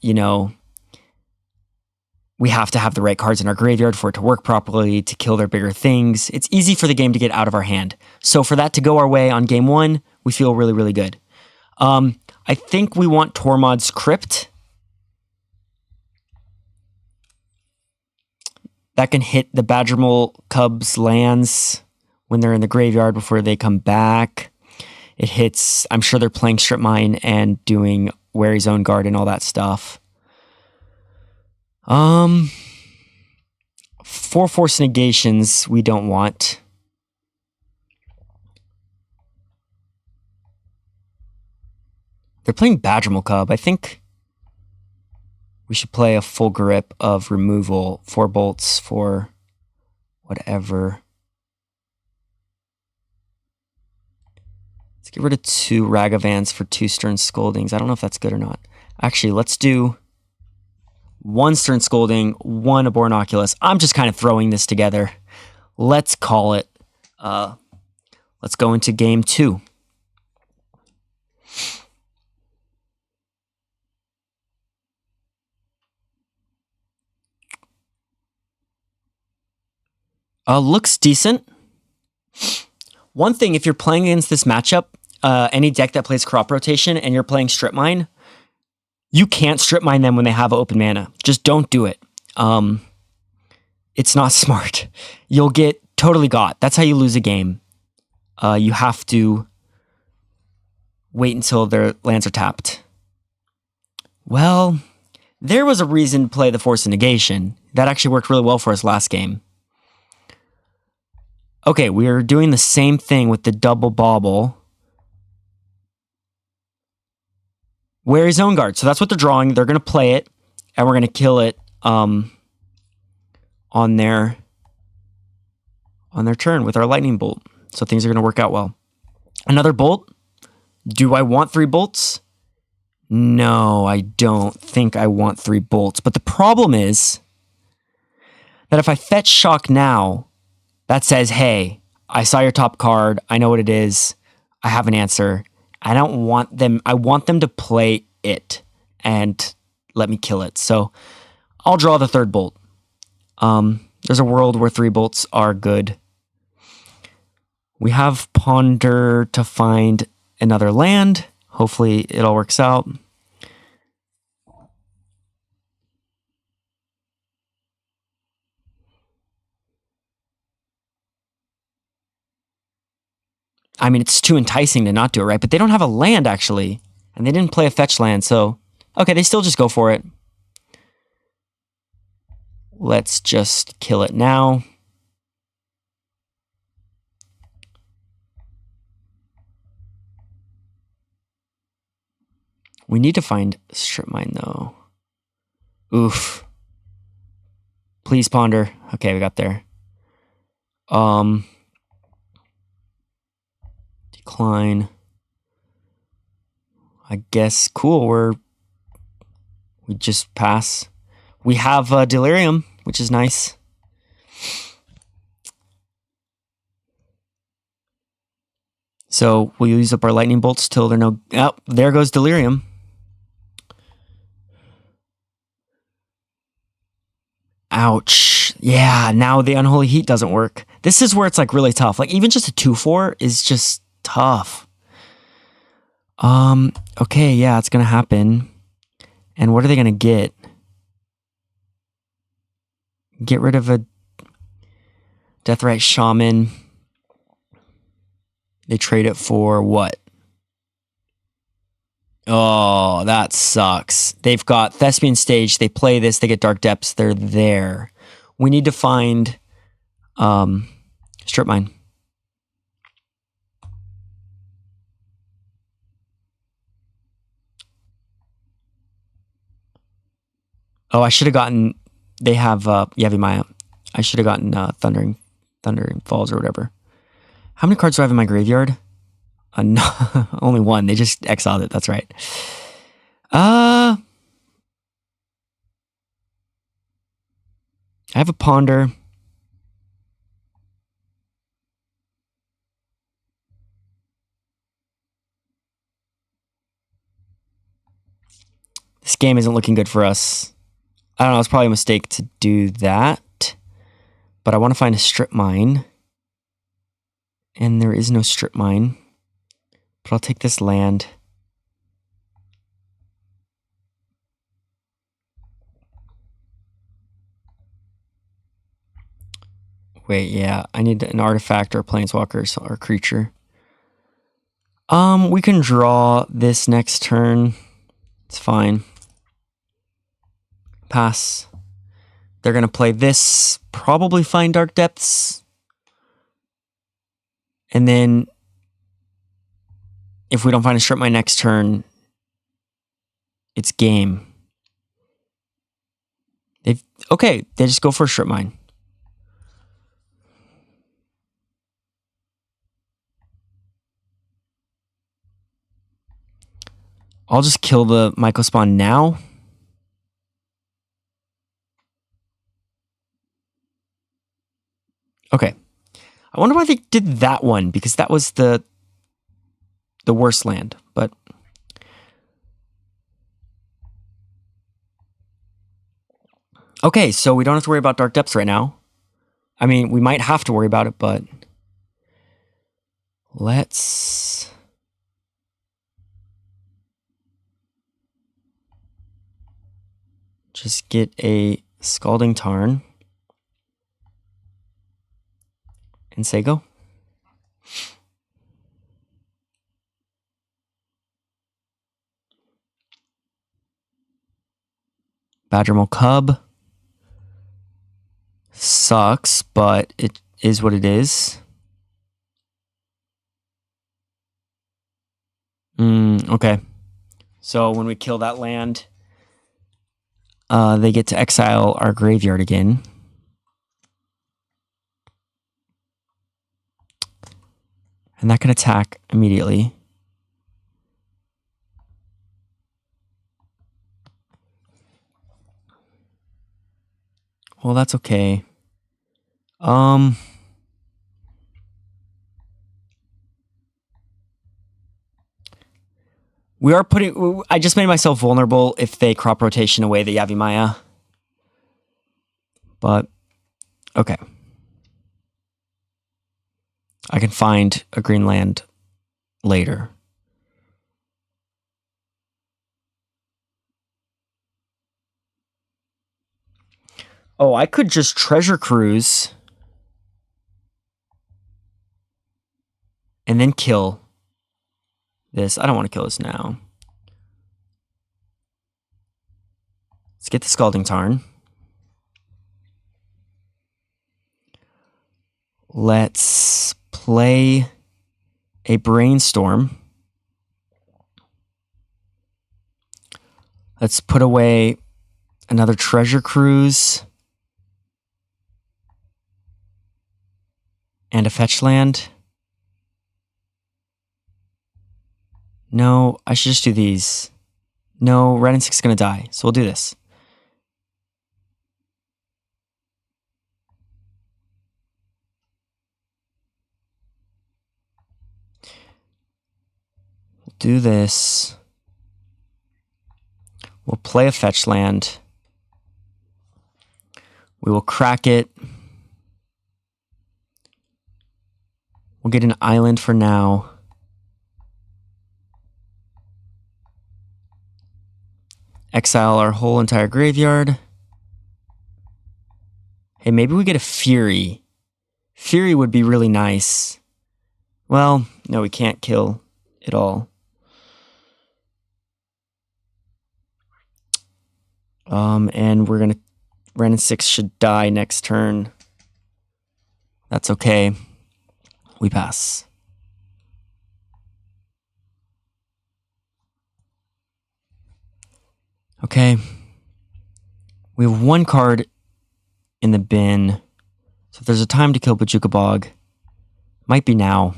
Speaker 1: we have to have the right cards in our graveyard for it to work properly, to kill their bigger things. It's easy for the game to get out of our hand. So for that to go our way on game 1, we feel really, really good. I think we want Tormod's Crypt. That can hit the Badgermole Cubs' lands when they're in the graveyard before they come back. It hits, I'm sure they're playing Strip Mine and doing Wary Zone Guard and all that stuff. 4 Force Negations we don't want. They're playing Badgermole Cub. I think we should play a full grip of removal, 4 bolts for whatever. Let's get rid of 2 Ragavans for 2 Stern Scoldings. I don't know if that's good or not. Actually, let's do 1 Stern Scolding, 1 Aborinoculus. I'm just kind of throwing this together. Let's call it. Let's go into game 2. Looks decent. One thing, if you're playing against this matchup, any deck that plays crop rotation and you're playing Strip Mine, you can't Strip Mine them when they have open mana. Just don't do it. It's not smart. You'll get totally got. That's how you lose a game. You have to wait until their lands are tapped. Well, there was a reason to play the Force of Negation. That actually worked really well for us last game. Okay, we're doing the same thing with the double bauble. Wary Zone Guard. So that's what they're drawing. They're going to play it, and we're going to kill it on their turn with our lightning bolt. So things are going to work out well. Another bolt. Do I want 3 bolts? No, I don't think I want 3 bolts. But the problem is that if I fetch Shock now, that says, hey, I saw your top card. I know what it is. I have an answer. I don't want them. I want them to play it and let me kill it. So I'll draw the 3rd bolt. There's a world where 3 bolts are good. We have Ponder to find another land. Hopefully it all works out. I mean, it's too enticing to not do it, right? But they don't have a land, actually. And they didn't play a fetch land, so... Okay, they still just go for it. Let's just kill it now. We need to find Strip Mine, though. Oof. Please Ponder. Okay, we got there. Decline. I guess cool. We just pass. We have Delirium, which is nice. So we'll use up our lightning bolts till there no. Oh, there goes Delirium. Ouch. Yeah, now the Unholy Heat doesn't work. This is where it's like really tough. Like even just a 2/4 is just tough. Okay, yeah, it's gonna happen. And what are they gonna get? Get rid of a Deathrite Shaman. They trade it for what? Oh, that sucks. They've got Thespian Stage. They play this. They get Dark Depths. They're there. We need to find Strip Mine. Oh, I should have gotten... They have Yavimaya. I should have gotten Thundering Falls or whatever. How many cards do I have in my graveyard? No, only one. They just exiled it. That's right. I have a Ponder. This game isn't looking good for us. I don't know. It's probably a mistake to do that. But I want to find a strip mine. And there is no strip mine. But I'll take this land. Wait, yeah. I need an artifact or a planeswalker or creature. We can draw this next turn. It's fine. Pass. They're going to play this. Probably find Dark Depths. And then if we don't find a strip mine next turn, it's game. Okay, they just go for a strip mine. I'll just kill the Mycospawn now. Okay. I wonder why they did that one, because that was the worst land, but... Okay, so we don't have to worry about Dark Depths right now. I mean, we might have to worry about it, but... Let's... just get a Scalding Tarn. And say go. Badgermole Cub. Sucks, but it is what it is. Okay. So when we kill that land, they get to exile our graveyard again. And that can attack immediately. Well, that's okay. We are putting... I just made myself vulnerable if they crop rotation away the Yavimaya. But, okay. I can find a green land later. Oh, I could just Treasure Cruise. And then kill this. I don't want to kill this now. Let's get the Scalding Tarn. Let's play a Brainstorm. Let's put away another Treasure Cruise. And a fetch land. No, I should just do these. No, Wrenn and Six is going to die, so we'll do this. We'll do this. We'll play a fetch land. We will crack it. We'll get an island for now. Exile our whole entire graveyard. Hey, maybe we get a Fury. Fury would be really nice. Well, no, we can't kill it all. And we're gonna... Wrenn and Six should die next turn. That's okay. We pass. Okay. We have one card in the bin. So if there's a time to kill Bojuka Bog, might be now.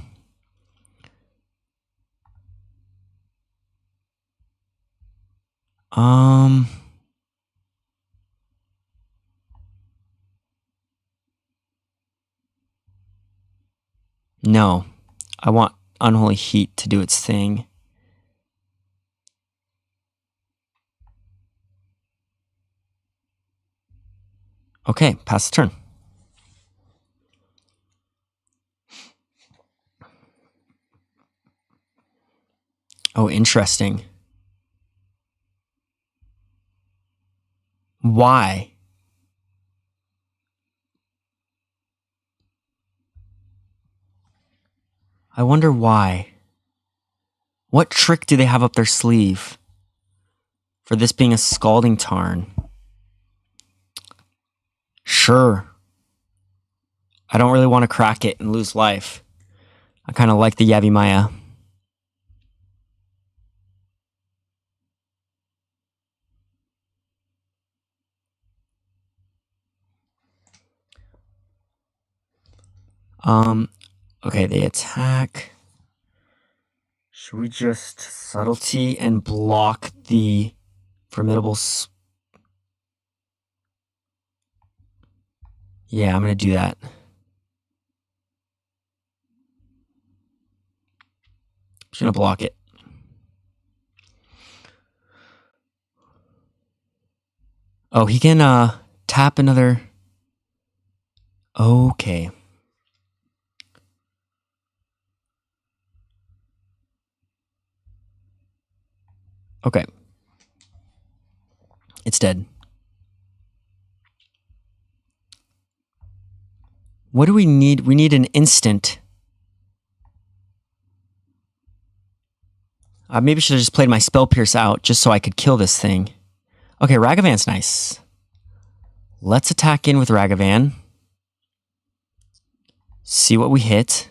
Speaker 1: No. I want Unholy Heat to do its thing. Okay, pass the turn. Oh, interesting. Why? I wonder why. What trick do they have up their sleeve for this being a Scalding Tarn? Sure. I don't really want to crack it and lose life. I kind of like the Yavimaya. Okay, they attack. Should we just subtlety and block the formidable? Yeah, I'm gonna do that. Just gonna block it. Oh, he can tap another. Okay. Okay. It's dead. What do we need? We need an instant. I maybe should have just played my Spell Pierce out just so I could kill this thing. Okay, Ragavan's nice. Let's attack in with Ragavan. See what we hit.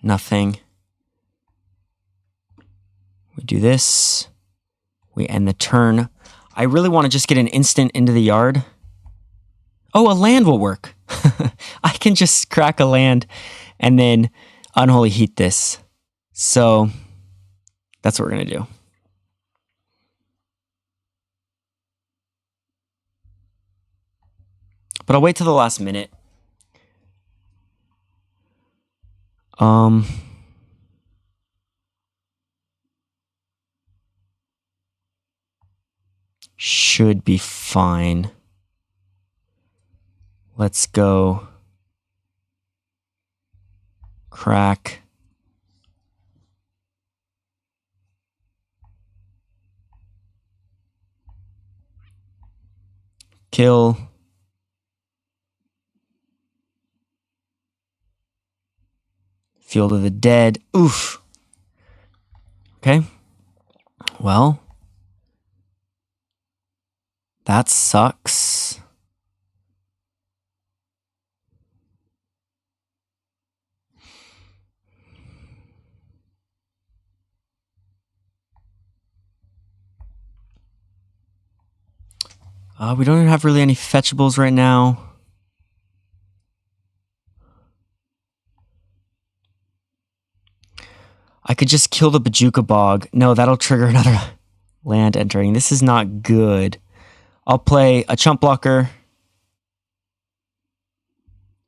Speaker 1: Nothing. We do this. We end the turn. I really want to just get an instant into the yard. Oh, a land will work. I can just crack a land and then Unholy Heat this. So that's what we're going to do. But I'll wait till the last minute. Should be fine. Let's go. Crack. Kill. Field of the Dead. Oof. Okay. Well, that sucks. We don't even have really any fetchables right now. I could just kill the Bojuka Bog. No, that'll trigger another land entering. This is not good. I'll play a chump blocker.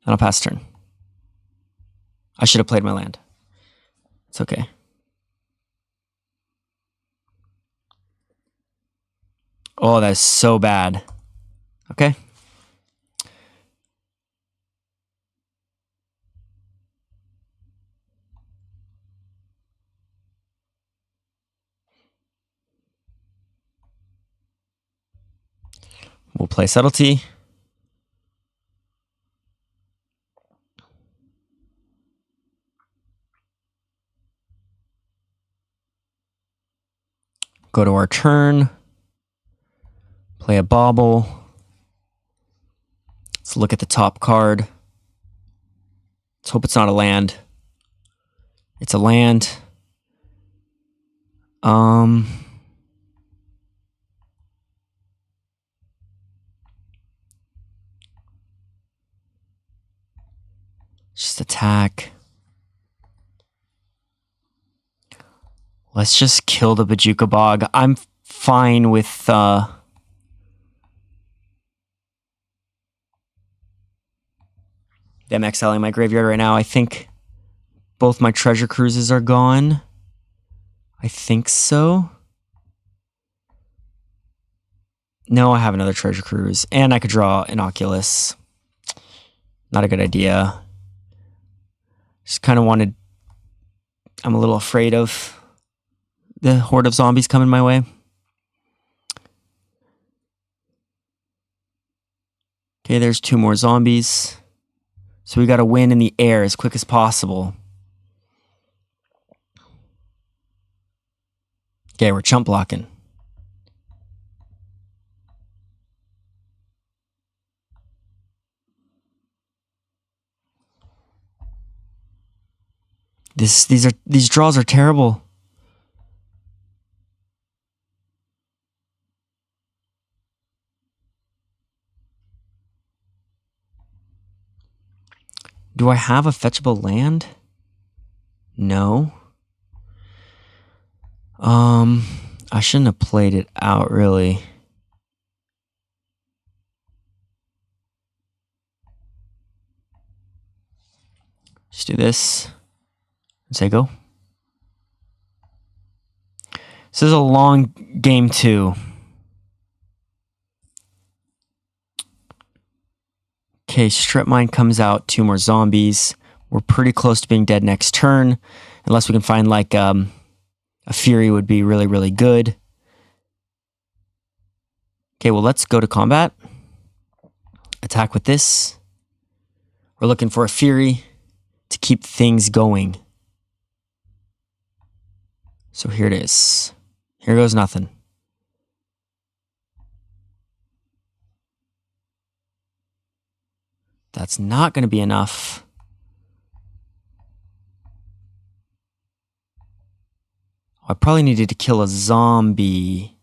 Speaker 1: And I'll pass turn. I should have played my land. It's okay. Oh, that's so bad. Okay. We'll play Subtlety. Go to our turn. Play a Bauble. Let's look at the top card. Let's hope it's not a land. It's a land. Just attack. Let's just kill the Bojuka Bog. I'm fine with them exiling my graveyard right now. I think both my treasure cruises are gone. I think so. No, I have another treasure cruise. And I could draw an Oculus. Not a good idea. Just kind of wanted... I'm a little afraid of the horde of zombies coming my way. Okay, there's 2 more zombies. So we got to win in the air as quick as possible. Okay, we're chump blocking. These draws are terrible. Do I have a fetchable land? No. I shouldn't have played it out, really. Just do this and say go. This is a long game too. Okay, Strip Mine comes out, 2 more zombies. We're pretty close to being dead next turn. Unless we can find like a Fury would be really, really good. Okay, well, let's go to combat. Attack with this. We're looking for a Fury to keep things going. So here it is. Here goes nothing. That's not going to be enough. I probably needed to kill a zombie.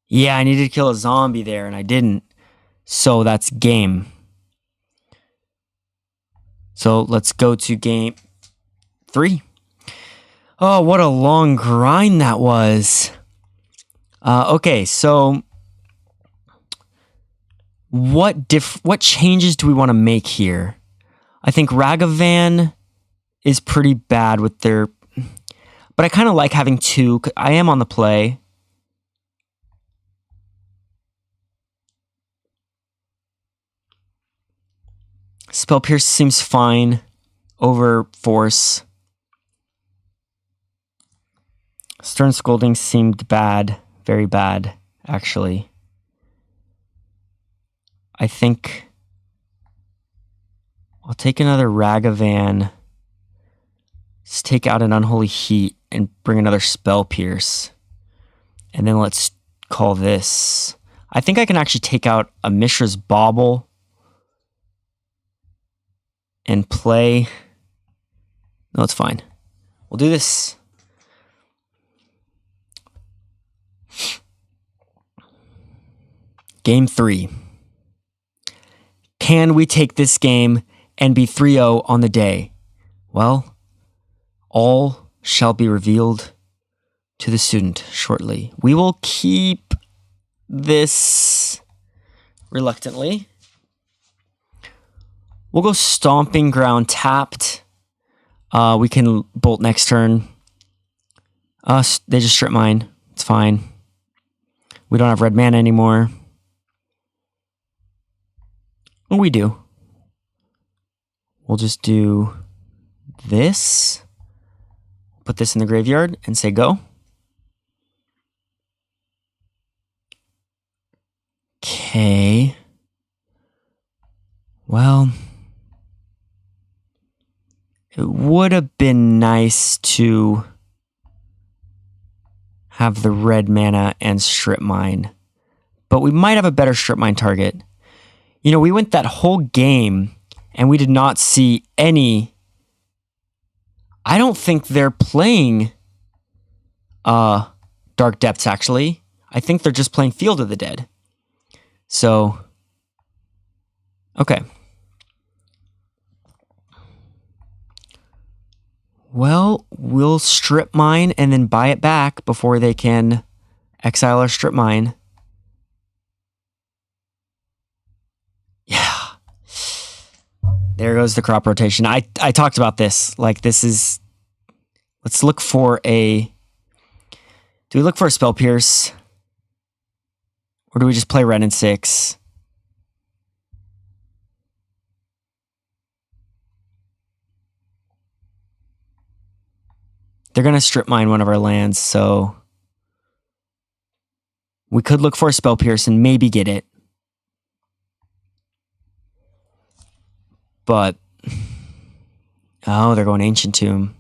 Speaker 1: Yeah, I needed to kill a zombie there, and I didn't. So that's game. So let's go to game 3. Oh, what a long grind that was. Okay, so what changes do we want to make here? I think Ragavan is pretty bad with their... But I kind of like having 2. I am on the play. Spell Pierce seems fine over Force. Stern Scolding seemed bad. Very bad, actually. I think I'll take another Ragavan. Let's take out an Unholy Heat and bring another Spell Pierce. And then let's call this. I think I can actually take out a Mishra's Bauble and play. No, it's fine. We'll do this. Game 3. Can we take this game and be 3-0 on the day? Well, all shall be revealed to the student shortly. We will keep this reluctantly. We'll go Stomping Ground tapped. We can bolt next turn. They just strip mine. It's fine. We don't have red mana anymore. Oh, we do. We'll just do this. Put this in the graveyard and say go. Okay. Well, it would have been nice to have the red mana and strip mine, but we might have a better strip mine target. You know, we went that whole game and we did not see any... I don't think they're playing Dark Depths, actually. I think they're just playing Field of the Dead. So, okay. Well, we'll strip mine and then buy it back before they can exile or strip mine. Yeah. There goes the crop rotation. I talked about this. Like, this is... Let's look for a... Do we look for a Spell Pierce? Or do we just play Wrenn and Six? They're going to strip mine one of our lands, so... We could look for a Spell Pierce and maybe get it. But... Oh, they're going Ancient Tomb.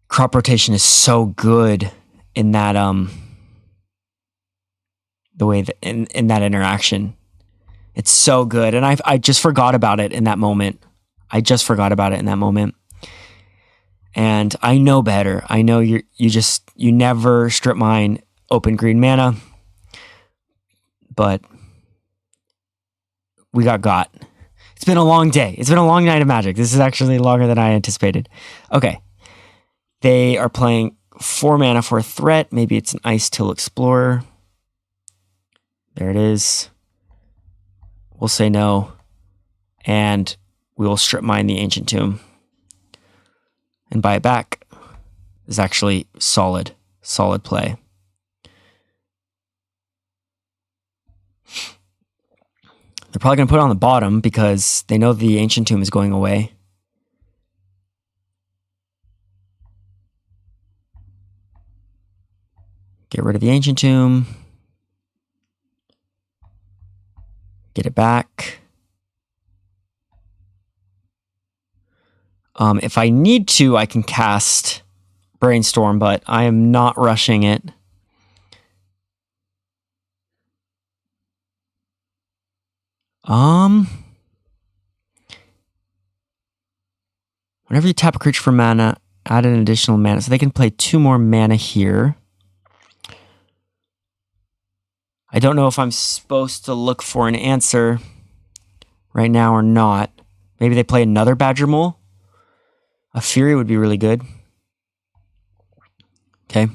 Speaker 1: Crop rotation is so good in that the way that in that interaction. It's so good, and I just forgot about it in that moment. And I know better. I know you never strip mine open green mana. But we got. It's been a long day. It's been a long night of Magic. This is actually longer than I anticipated. Okay. They are playing 4 mana for a threat. Maybe it's an Ice Till Explorer. There it is. We'll say no. And we will strip mine the Ancient Tomb. And buy it back. Is actually solid play. They're probably going to put it on the bottom because they know the Ancient Tomb is going away. Get rid of the Ancient Tomb. Get it back. If I need to, I can cast Brainstorm, but I am not rushing it. Whenever you tap a creature for mana, add an additional mana. So they can play 2 more mana here. I don't know if I'm supposed to look for an answer right now or not. Maybe they play another Badger Mole. A Fury would be really good. Okay.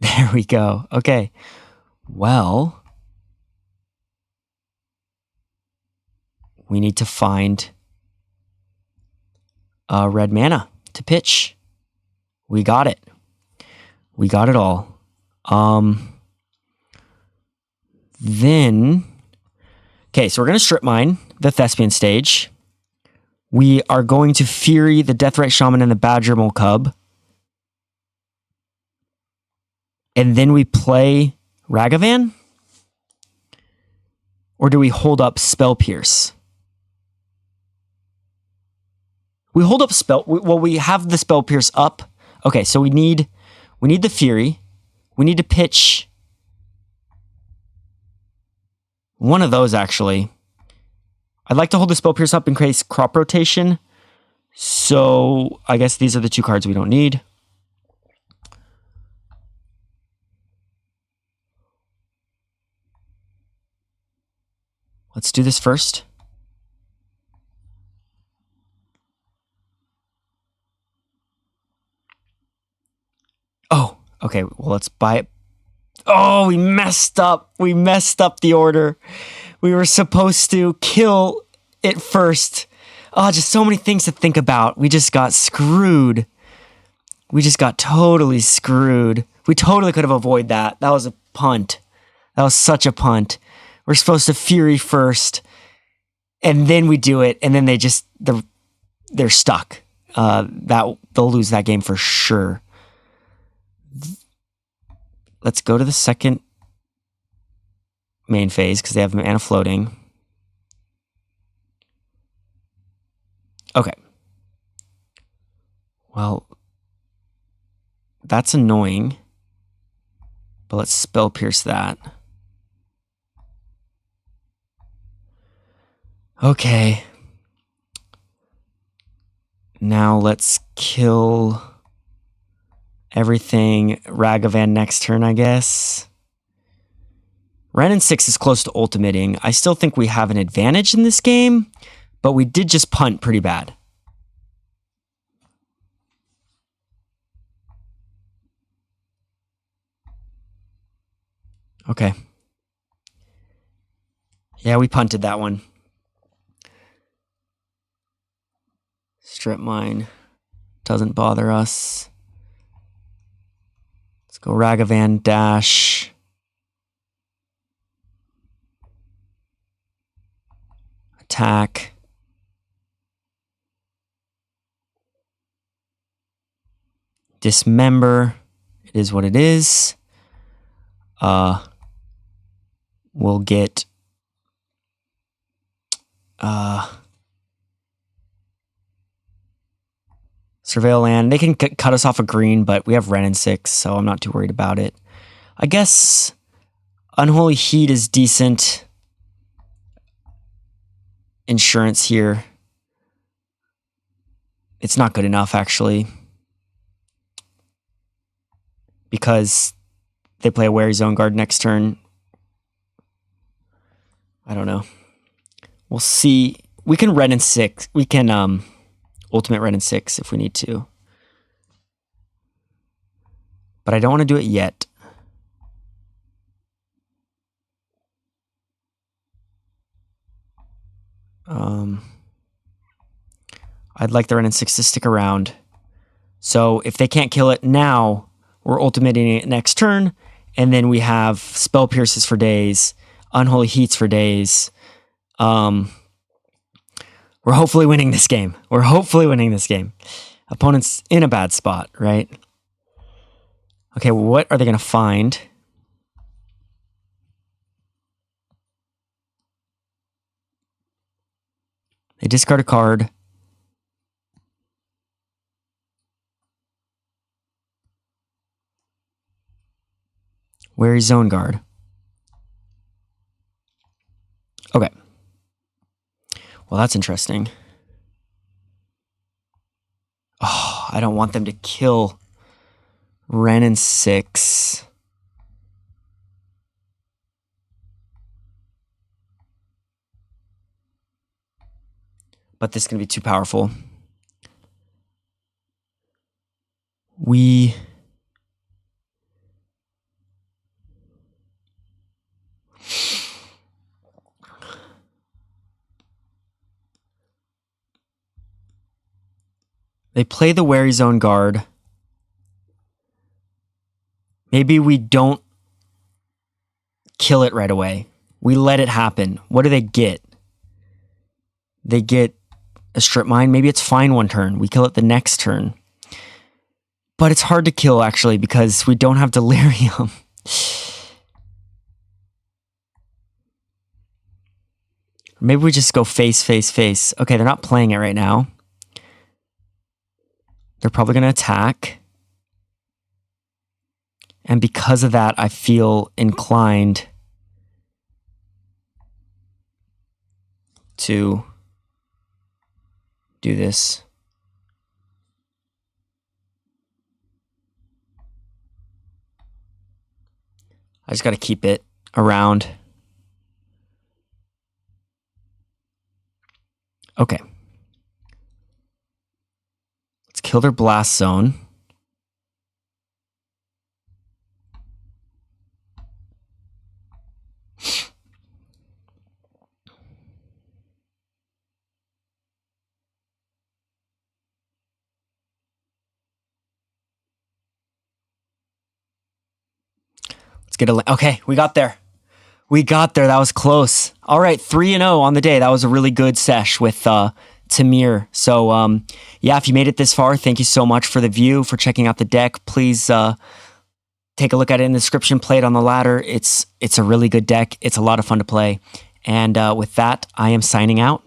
Speaker 1: There we go. Okay. Well, we need to find red mana to pitch. We got it. We got it all. Then, okay, so we're going to strip mine the Thespian stage. We are going to Fury the Deathrite Shaman and the Badger Mole Cub. And then we play Ragavan? Or do we hold up Spell Pierce? We hold up we have the Spell Pierce up. Okay, so we need the Fury. We need to pitch one of those, actually. I'd like to hold the Spell Pierce up in case crop rotation. So I guess these are the 2 cards we don't need. Let's do this first. Oh, okay. Well, let's buy it. Oh, we messed up. We messed up the order. We were supposed to kill it first. Oh, just so many things to think about. We just got screwed. We just got totally screwed. We totally could have avoided that. That was a punt. That was such a punt. We're supposed to Fury first, and then we do it, and then they're stuck. They'll lose that game for sure. Let's go to the second main phase because they have mana floating. Okay. Well, that's annoying, but let's Spell Pierce that. Okay. Now let's kill everything Ragavan next turn, I guess. Wrenn and Six is close to ultimating. I still think we have an advantage in this game, but we did just punt pretty bad. Okay. Yeah, we punted that one. Strip mine. Doesn't bother us. Let's go Ragavan dash. Attack. Dismember. It is what it is. We'll get Surveil land. They can cut us off a green, but we have Wrenn and Six, so I'm not too worried about it. I guess Unholy Heat is decent insurance here. It's not good enough, actually, because they play a Wary Zone Guard next turn. I don't know. We'll see. We can Wrenn and Six. We can ultimate Wrenn and Six if we need to. But I don't want to do it yet. I'd like the Wrenn and Six to stick around. So if they can't kill it now, we're ultimating it next turn, and then we have Spell Pierces for days, Unholy Heats for days. We're hopefully winning this game. We're hopefully winning this game. Opponent's in a bad spot, right? Okay, what are they going to find? They discard a card. Wary Zone Guard. Okay. Well, that's interesting. Oh, I don't want them to kill Wrenn and Six. But this is going to be too powerful. They play the Wary Zone Guard. Maybe we don't kill it right away. We let it happen. What do they get? They get a strip mine. Maybe it's fine one turn. We kill it the next turn. But it's hard to kill, actually, because we don't have Delirium. Maybe we just go face, face, face. Okay, they're not playing it right now. They're probably going to attack. And because of that, I feel inclined to do this. I just got to keep it around. Okay. Let's kill their blast zone. Let's get a... Okay, we got there. We got there. That was close. All right, 3-0 on the day. That was a really good sesh with Temur. So, yeah, if you made it this far, thank you so much for the view, for checking out the deck. Please take a look at it in the description. Play it on the ladder. It's a really good deck. It's a lot of fun to play. And with that, I am signing out.